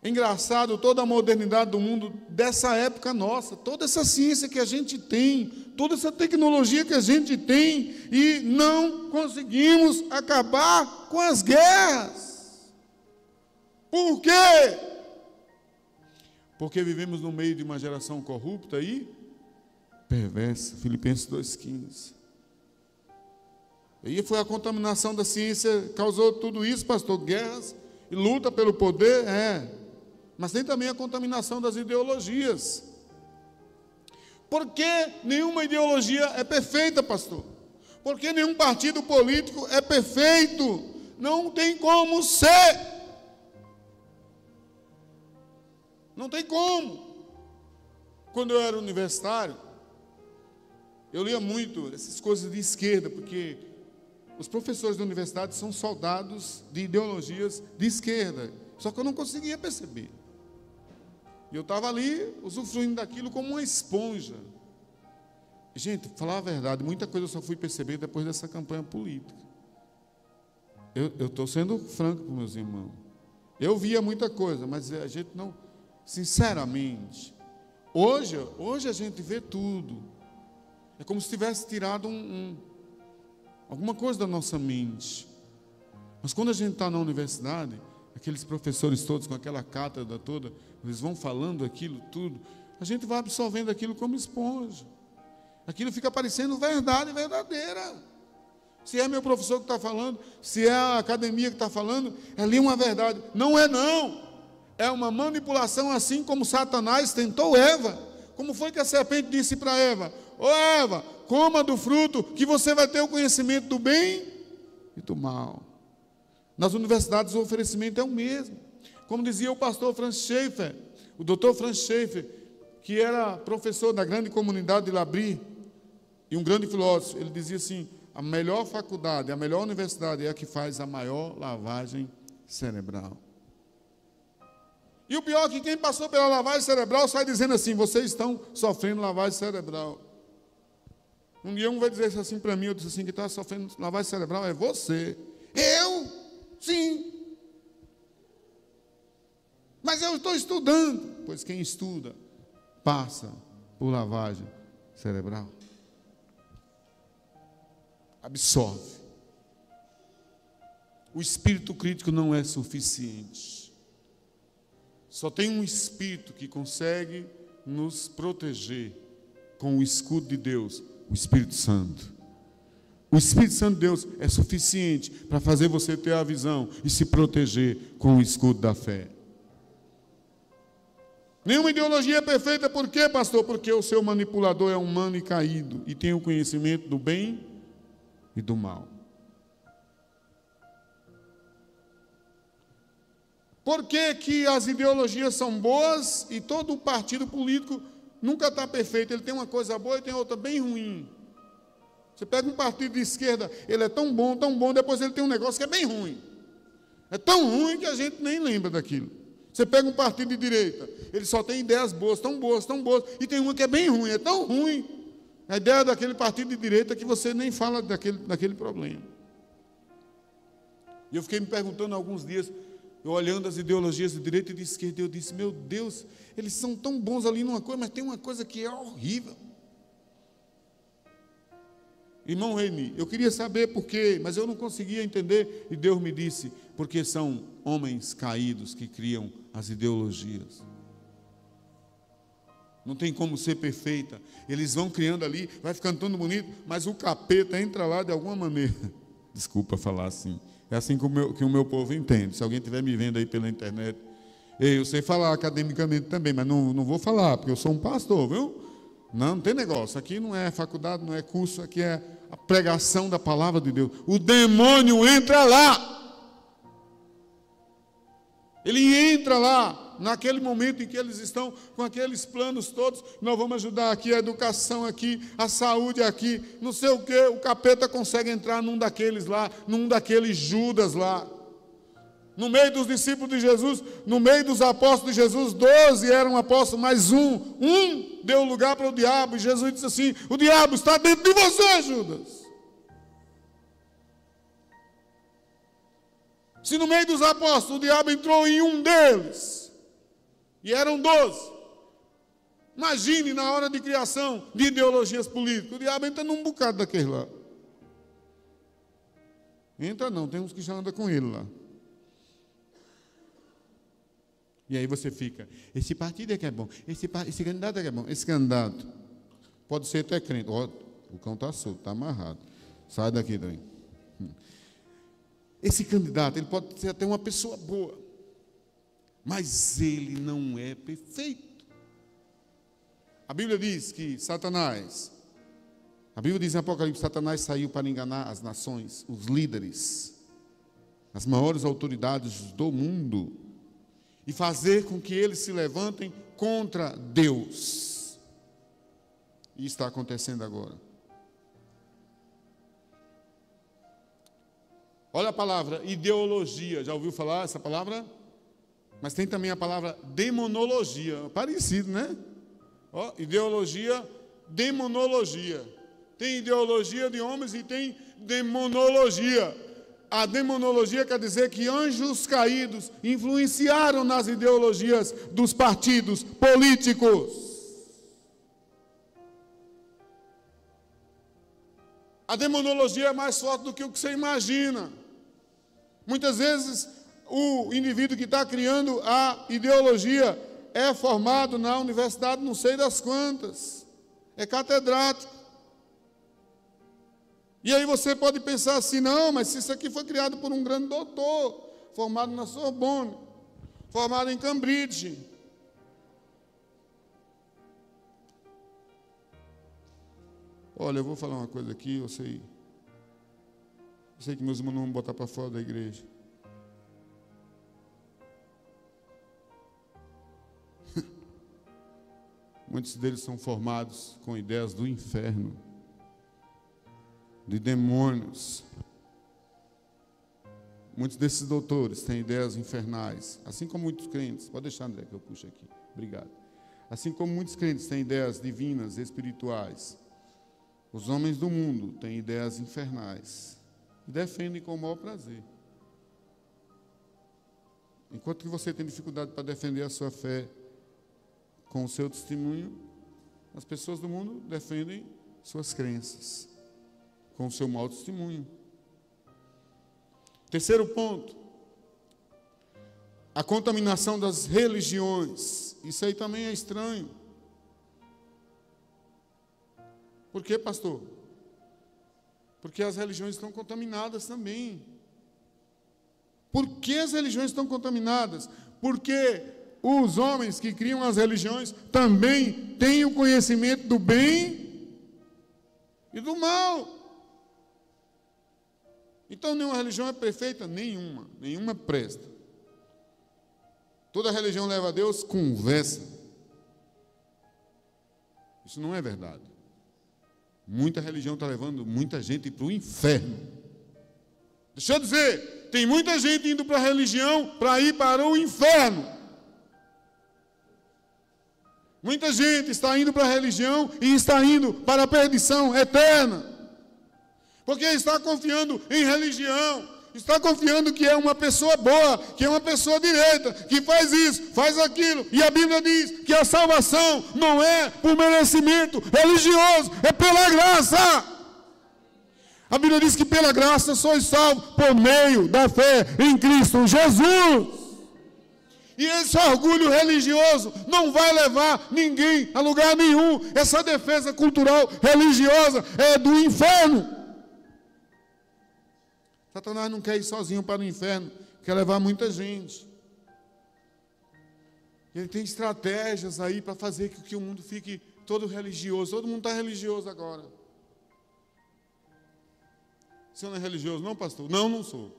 É engraçado toda a modernidade do mundo dessa época nossa, toda essa ciência que a gente tem, toda essa tecnologia que a gente tem, e não conseguimos acabar com as guerras. Por quê? Porque vivemos no meio de uma geração corrupta e perversa. Filipenses 2,15. E foi a contaminação da ciência que causou tudo isso, pastor. Guerras e luta pelo poder, mas tem também a contaminação das ideologias. Porque nenhuma ideologia é perfeita, pastor. Porque nenhum partido político é perfeito. Não tem como ser. Não tem como. Quando eu era universitário, eu lia muito essas coisas de esquerda, porque os professores da universidade são soldados de ideologias de esquerda. Só que eu não conseguia perceber. E eu estava ali, usufruindo daquilo como uma esponja. Gente, falar a verdade, muita coisa eu só fui perceber depois dessa campanha política. Eu estou sendo franco com meus irmãos. Eu via muita coisa, mas a gente não... Sinceramente, hoje a gente vê tudo. É como se tivesse tirado alguma coisa da nossa mente. Mas quando a gente está na universidade, aqueles professores todos com aquela cátedra toda, eles vão falando aquilo tudo, a gente vai absorvendo aquilo como esponja. Aquilo fica parecendo verdade verdadeira. Se é meu professor que está falando, se é a academia que está falando, é ali uma verdade. Não é não. É uma manipulação, assim como Satanás tentou Eva. Como foi que a serpente disse para Eva? Ô Eva, coma do fruto que você vai ter o conhecimento do bem e do mal. Nas universidades o oferecimento é o mesmo. Como dizia o pastor Franz Schaeffer, o doutor Franz Schaeffer, que era professor da grande comunidade de L'Abri e um grande filósofo, ele dizia assim: a melhor faculdade, a melhor universidade é a que faz a maior lavagem cerebral. E o pior é que quem passou pela lavagem cerebral sai dizendo assim: vocês estão sofrendo lavagem cerebral. Um dia um vai dizer assim para mim, eu disse assim, que está sofrendo lavagem cerebral é você. Eu? Sim. Mas eu estou estudando. Pois quem estuda passa por lavagem cerebral. Absorve. O espírito crítico não é suficiente. Só tem um espírito que consegue nos proteger com o escudo de Deus, o Espírito Santo. O Espírito Santo de Deus é suficiente para fazer você ter a visão e se proteger com o escudo da fé. Nenhuma ideologia é perfeita, por quê, pastor? Porque o seu manipulador é humano e caído e tem o conhecimento do bem e do mal. Por que que as ideologias são boas e todo partido político nunca está perfeito? Ele tem uma coisa boa e tem outra bem ruim. Você pega um partido de esquerda, ele é tão bom, depois ele tem um negócio que é bem ruim. É tão ruim que a gente nem lembra daquilo. Você pega um partido de direita, ele só tem ideias boas, tão boas, e tem uma que é bem ruim, é tão ruim. A ideia daquele partido de direita que você nem fala daquele problema. E eu fiquei me perguntando há alguns dias, eu olhando as ideologias de direita e de esquerda, eu disse: meu Deus, eles são tão bons ali numa coisa, mas tem uma coisa que é horrível. Irmão Reini, eu queria saber por quê, mas eu não conseguia entender, e Deus me disse: porque são homens caídos que criam as ideologias. Não tem como ser perfeita. Eles vão criando ali, vai ficando tão bonito, mas o capeta entra lá de alguma maneira. Desculpa falar assim. É assim que o meu povo entende. Se alguém estiver me vendo aí pela internet, eu sei falar academicamente também, mas não vou falar, porque eu sou um pastor, viu? Não tem negócio. Aqui não é faculdade, não é curso, aqui é a pregação da palavra de Deus. O demônio entra lá. Ele entra lá, naquele momento em que eles estão com aqueles planos todos. Nós vamos ajudar aqui, a educação aqui, a saúde aqui, não sei o quê. O capeta consegue entrar num daqueles lá, num daqueles Judas lá. No meio dos discípulos de Jesus, no meio dos apóstolos de Jesus, 12 eram apóstolos, mas um deu lugar para o diabo. E Jesus disse assim: o diabo está dentro de você, Judas. Se no meio dos apóstolos o diabo entrou em um deles, e eram 12, imagine na hora de criação de ideologias políticas, o diabo entra num bocado daquele lá. Entra não, tem uns que já andam com ele lá. E aí você fica: esse partido é que é bom, esse candidato é que é bom, esse candidato pode ser até crente. Ó, o cão está solto, está amarrado. Sai daqui também. Esse candidato, ele pode ser até uma pessoa boa, mas ele não é perfeito. A Bíblia diz que Satanás, a Bíblia diz em Apocalipse, Satanás saiu para enganar as nações, os líderes, as maiores autoridades do mundo, e fazer com que eles se levantem contra Deus. E está acontecendo agora. Olha a palavra ideologia, já ouviu falar essa palavra? Mas tem também a palavra demonologia, parecido, né? Ó, ideologia, demonologia. Tem ideologia de homens e tem demonologia. A demonologia quer dizer que anjos caídos influenciaram nas ideologias dos partidos políticos. A demonologia é mais forte do que o que você imagina. Muitas vezes, o indivíduo que está criando a ideologia é formado na universidade, não sei das quantas, é catedrático. E aí você pode pensar assim: não, mas se isso aqui foi criado por um grande doutor, formado na Sorbonne, formado em Cambridge. Olha, eu vou falar uma coisa aqui, eu sei. Eu sei que meus irmãos não vão botar para fora da igreja. Muitos deles são formados com ideias do inferno, de demônios. Muitos desses doutores têm ideias infernais, assim como muitos crentes. Pode deixar, André, que eu puxo aqui. Obrigado. Assim como muitos crentes têm ideias divinas, espirituais, os homens do mundo têm ideias infernais e defendem com o maior prazer. Enquanto que você tem dificuldade para defender a sua fé com o seu testemunho, as pessoas do mundo defendem suas crenças com o seu mau testemunho. Terceiro ponto, a contaminação das religiões. Isso aí também é estranho. Por quê, pastor? Porque as religiões estão contaminadas também. Por que as religiões estão contaminadas? Porque os homens que criam as religiões também têm o conhecimento do bem e do mal. Então, nenhuma religião é perfeita? Nenhuma presta. Toda religião leva a Deus? Conversa. Isso não é verdade. Muita religião está levando muita gente para o inferno. Deixa eu dizer, tem muita gente indo para a religião para ir para o inferno. Muita gente está indo para a religião e está indo para a perdição eterna. Porque está confiando em religião, está confiando que é uma pessoa boa, que é uma pessoa direita, que faz isso, faz aquilo. E a Bíblia diz que a salvação não é por merecimento religioso, é pela graça. A Bíblia diz que pela graça sois salvos por meio da fé em Cristo Jesus. E esse orgulho religioso não vai levar ninguém a lugar nenhum. Essa defesa cultural religiosa é do inferno. Satanás não quer ir sozinho para o inferno, quer levar muita gente. Ele tem estratégias aí para fazer com que o mundo fique todo religioso. Todo mundo está religioso agora. Você não é religioso, não, pastor? Não, não sou.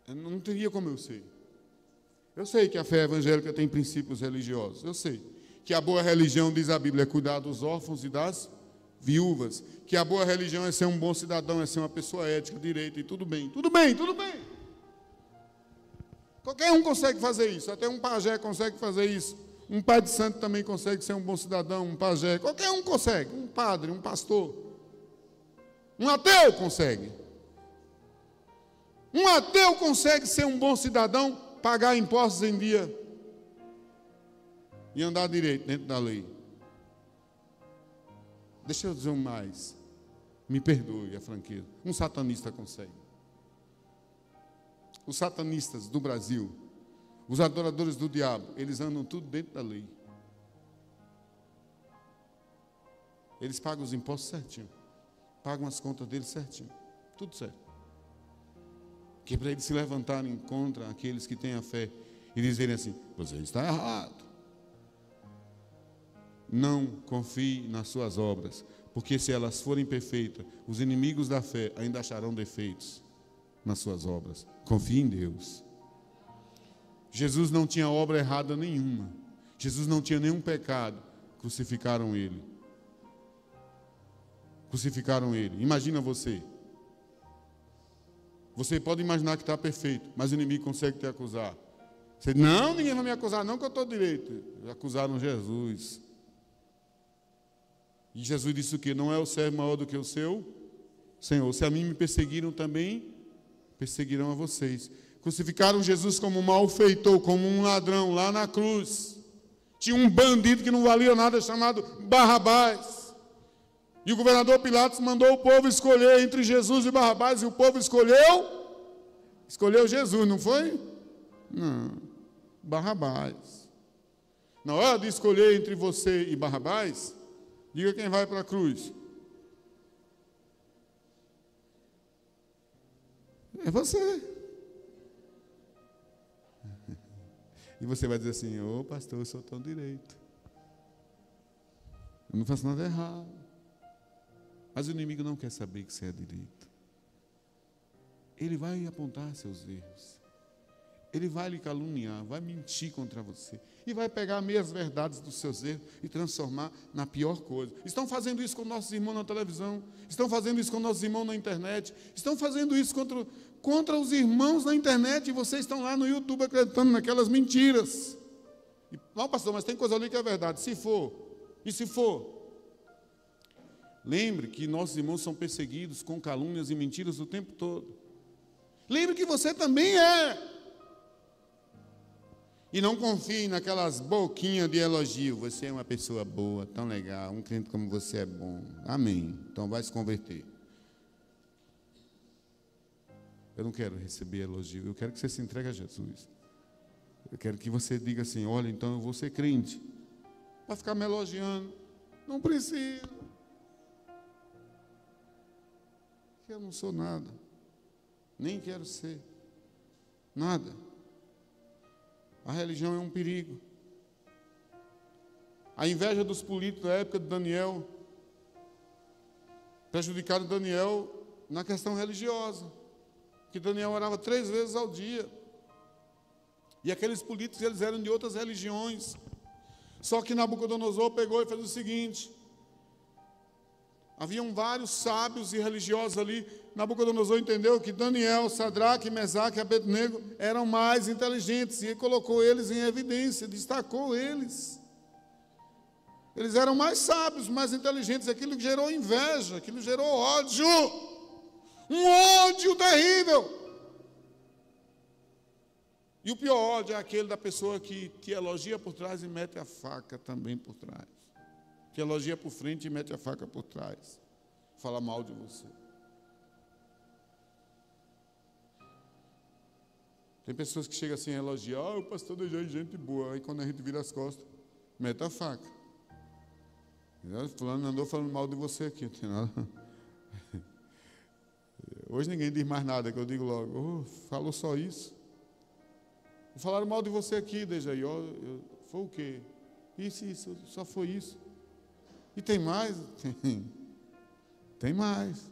Eu não teria como eu ser. Eu sei que a fé evangélica tem princípios religiosos. Eu sei que a boa religião, diz a Bíblia, é cuidar dos órfãos e das viúvas. Que a boa religião é ser um bom cidadão, é ser uma pessoa ética, direita, e tudo bem. Tudo bem, tudo bem. Qualquer um consegue fazer isso. Até um pajé consegue fazer isso. Um pai de santo também consegue ser um bom cidadão, um pajé. Qualquer um consegue. Um padre, um pastor. Um ateu consegue. Um ateu consegue ser um bom cidadão, pagar impostos em dia e andar direito dentro da lei. Deixa eu dizer mais. Me perdoe a franqueza. Um satanista consegue. Os satanistas do Brasil, os adoradores do diabo, eles andam tudo dentro da lei. Eles pagam os impostos certinho. Pagam as contas deles certinho. Tudo certo. Que é para eles se levantarem contra aqueles que têm a fé e dizerem assim: você está errado. Não confie nas suas obras, porque se elas forem perfeitas, os inimigos da fé ainda acharão defeitos nas suas obras. Confie em Deus. Jesus não tinha obra errada nenhuma. Jesus não tinha nenhum pecado. Crucificaram ele. Crucificaram ele. Imagina você. Você pode imaginar que está perfeito, mas o inimigo consegue te acusar. Você diz: não, ninguém vai me acusar, não, que eu estou direito. Acusaram Jesus. E Jesus disse o quê? Não é o servo maior do que o seu Senhor. Se a mim me perseguiram, também perseguirão a vocês. Crucificaram Jesus como um malfeitor, como um ladrão, lá na cruz. Tinha um bandido que não valia nada, chamado Barrabás. E o governador Pilatos mandou o povo escolher entre Jesus e Barrabás, e o povo escolheu Jesus, não foi? Não, Barrabás. Na hora de escolher entre você e Barrabás, diga quem vai para a cruz. É você. E você vai dizer assim: ô pastor, eu sou tão direito. Eu não faço nada errado. Mas o inimigo não quer saber que você é direito. ele vai apontar seus erros. Ele vai lhe caluniar, vai mentir contra você. E vai pegar meias verdades dos seus erros e transformar na pior coisa. Estão fazendo isso com nossos irmãos na televisão. Estão fazendo isso com nossos irmãos na internet. Estão fazendo isso contra os irmãos na internet. E vocês estão lá no YouTube acreditando naquelas mentiras. Não, pastor, mas tem coisa ali que é verdade. Se for, e se for? Lembre que nossos irmãos são perseguidos com calúnias e mentiras o tempo todo. Lembre que você também é. E não confie naquelas boquinhas de elogio. Você é uma pessoa boa, tão legal, um crente como você é bom. Amém. Então vai se converter. Eu não quero receber elogio, eu quero que você se entregue a Jesus. Eu quero que você diga assim, olha, então eu vou ser crente. Para ficar me elogiando, não precisa. Eu não sou nada. Nem quero ser. Nada. A religião é um perigo. A inveja dos políticos da época de Daniel prejudicaram Daniel na questão religiosa, que Daniel orava 3 vezes ao dia. E aqueles políticos, eles eram de outras religiões. Só que Nabucodonosor pegou e fez o seguinte: haviam vários sábios e religiosos ali. Nabucodonosor entendeu que Daniel, Sadraque, Mesaque e Abednego eram mais inteligentes, e ele colocou eles em evidência, destacou eles. Eles eram mais sábios, mais inteligentes. Aquilo que gerou inveja, aquilo gerou ódio, um ódio terrível. E o pior ódio é aquele da pessoa que te elogia por trás e mete a faca também por trás. Que elogia por frente e mete a faca por trás. Fala mal de você. Tem pessoas que chegam assim a elogiar, o pastor Dejaí é gente boa. Aí quando a gente vira as costas, mete a faca. Fulano andou falando mal de você aqui, não tem nada. Hoje ninguém diz mais nada, que eu digo logo, falou só isso. Falaram mal de você aqui, Dejaí. Foi o quê? Isso, só foi isso. E tem mais? Tem mais.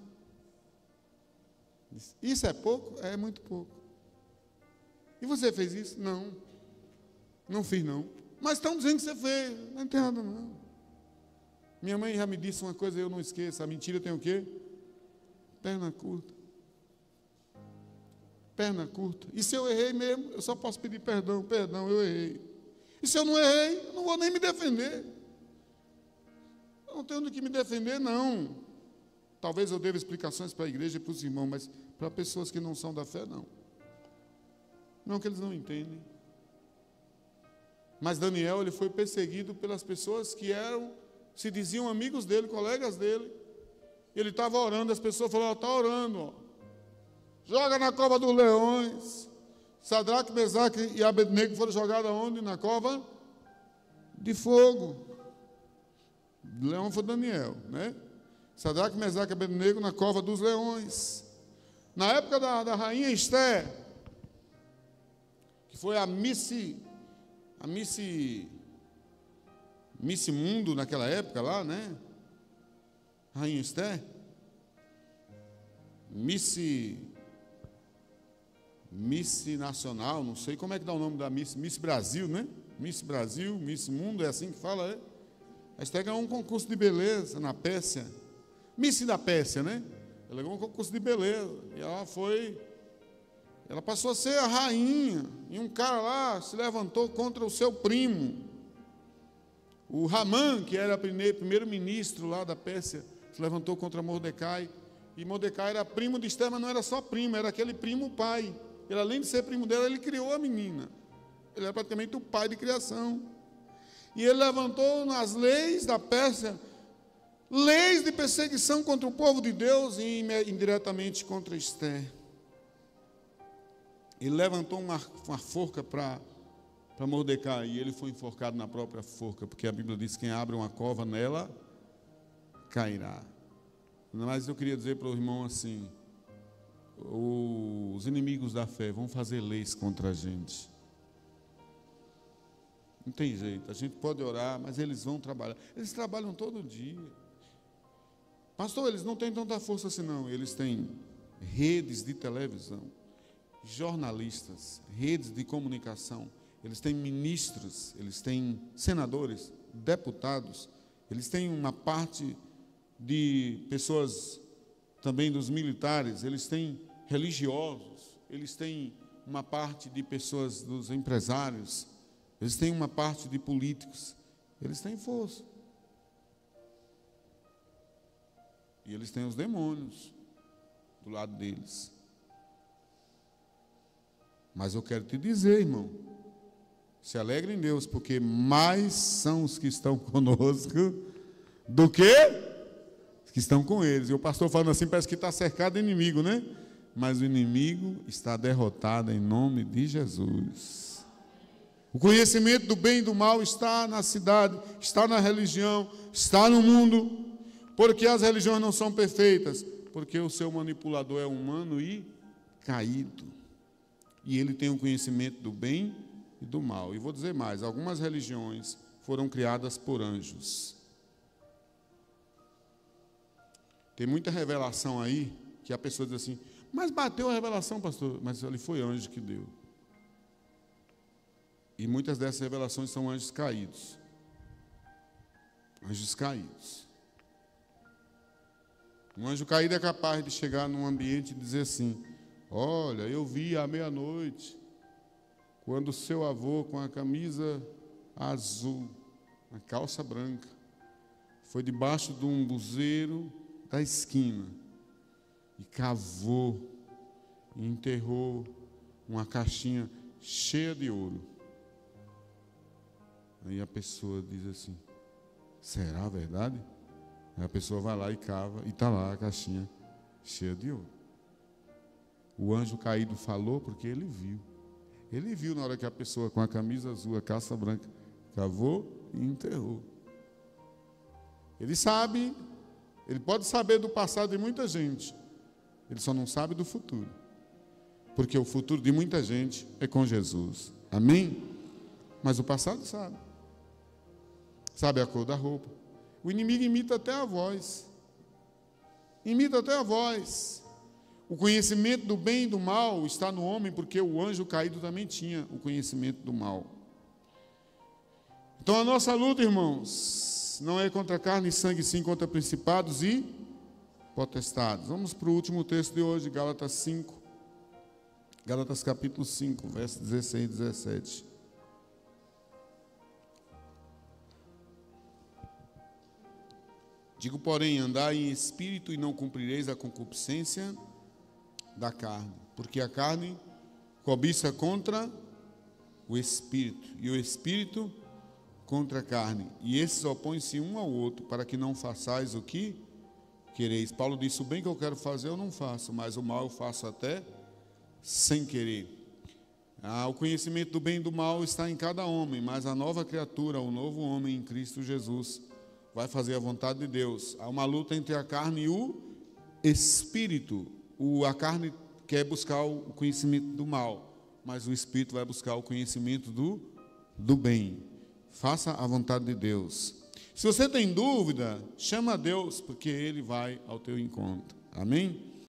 Isso é pouco? É muito pouco. E você fez isso? Não. Não fiz, não. Mas estão dizendo que você fez. Não tem nada, não. Minha mãe já me disse uma coisa, eu não esqueço. A mentira tem o quê? Perna curta. Perna curta. E se eu errei mesmo, eu só posso pedir perdão. Perdão, eu errei. E se eu não errei, eu não vou nem me defender. Eu não tenho do que me defender, não. Talvez eu deva explicações para a igreja e para os irmãos, mas para pessoas que não são da fé, não. Não que eles não entendem. Mas Daniel, ele foi perseguido pelas pessoas que se diziam amigos dele, colegas dele. Ele estava orando, as pessoas falaram, está orando, ó. Joga na cova dos leões. Sadraque, Mesaque e Abednego foram jogados aonde? Na cova de fogo. O leão foi Daniel, né? Sadraque, Mesaque e Abednego na cova dos leões. Na época da rainha Esther, que foi a Miss Mundo naquela época lá, né? Rainha Esther. Miss Nacional, não sei como é que dá o nome da Miss Brasil, né? Miss Brasil, Miss Mundo, é assim que fala, é? A Esther ganhou um concurso de beleza na Pérsia. Miss da Pérsia, né? Ela ganhou um concurso de beleza. E ela passou a ser a rainha. E um cara lá se levantou contra o seu primo. O Ramã, que era primeiro-ministro lá da Pérsia, se levantou contra Mordecai. E Mordecai era primo de Esther, mas não era só primo, era aquele primo pai. Ele, além de ser primo dela, ele criou a menina. Ele era praticamente o pai de criação. E ele levantou nas leis da Pérsia leis de perseguição contra o povo de Deus e indiretamente contra Esther. Ele levantou uma forca para Mordecai e ele foi enforcado na própria forca, porque a Bíblia diz que quem abre uma cova nela cairá. Mas eu queria dizer para o irmão assim, os inimigos da fé vão fazer leis contra a gente. Não tem jeito, a gente pode orar, mas eles vão trabalhar. Eles trabalham todo dia. Pastor, eles não têm tanta força assim não, eles têm redes de televisão, jornalistas, redes de comunicação, eles têm ministros, eles têm senadores, deputados, eles têm uma parte de pessoas também dos militares, eles têm religiosos, eles têm uma parte de pessoas dos empresários, eles têm uma parte de políticos, eles têm força. E eles têm os demônios do lado deles. Mas eu quero te dizer, irmão, se alegre em Deus, porque mais são os que estão conosco do que os que estão com eles. E o pastor falando assim, parece que está cercado de inimigo, né? Mas o inimigo está derrotado em nome de Jesus. O conhecimento do bem e do mal está na cidade, está na religião, está no mundo. Porque as religiões não são perfeitas? Porque o seu manipulador é humano e caído. E ele tem o conhecimento do bem e do mal. E vou dizer mais, algumas religiões foram criadas por anjos. Tem muita revelação aí, que a pessoa diz assim, mas bateu a revelação, pastor, mas ali foi anjo que deu. E muitas dessas revelações são anjos caídos. Anjos caídos. Um anjo caído é capaz de chegar num ambiente e dizer assim, olha, eu vi à meia-noite, quando o seu avô com a camisa azul, a calça branca, foi debaixo de um buzeiro da esquina e cavou e enterrou uma caixinha cheia de ouro. Aí a pessoa diz assim, será verdade? Aí a pessoa vai lá e cava e está lá a caixinha cheia de ouro. O anjo caído falou porque ele viu. Ele viu na hora que a pessoa com a camisa azul, a calça branca, cavou e enterrou. Ele sabe, ele pode saber do passado de muita gente, ele só não sabe do futuro. Porque o futuro de muita gente é com Jesus. Amém? Mas o passado sabe. Sabe a cor da roupa. O inimigo imita até a voz. Imita até a voz. O conhecimento do bem e do mal está no homem, porque o anjo caído também tinha o conhecimento do mal. Então a nossa luta, irmãos, não é contra carne e sangue, sim contra principados e potestades. Vamos para o último texto de hoje, Gálatas 5. Gálatas capítulo 5, versos 16 e 17. Digo, porém, andai em espírito e não cumprireis a concupiscência da carne, porque a carne cobiça contra o espírito, e o espírito contra a carne, e esses opõem-se um ao outro, para que não façais o que quereis. Paulo disse, o bem que eu quero fazer eu não faço, mas o mal eu faço até sem querer. O conhecimento do bem e do mal está em cada homem, mas a nova criatura, o novo homem em Cristo Jesus, vai fazer a vontade de Deus. Há uma luta entre a carne e o espírito. A carne quer buscar o conhecimento do mal, mas o espírito vai buscar o conhecimento do bem. Faça a vontade de Deus. Se você tem dúvida, chama a Deus, porque Ele vai ao teu encontro. Amém?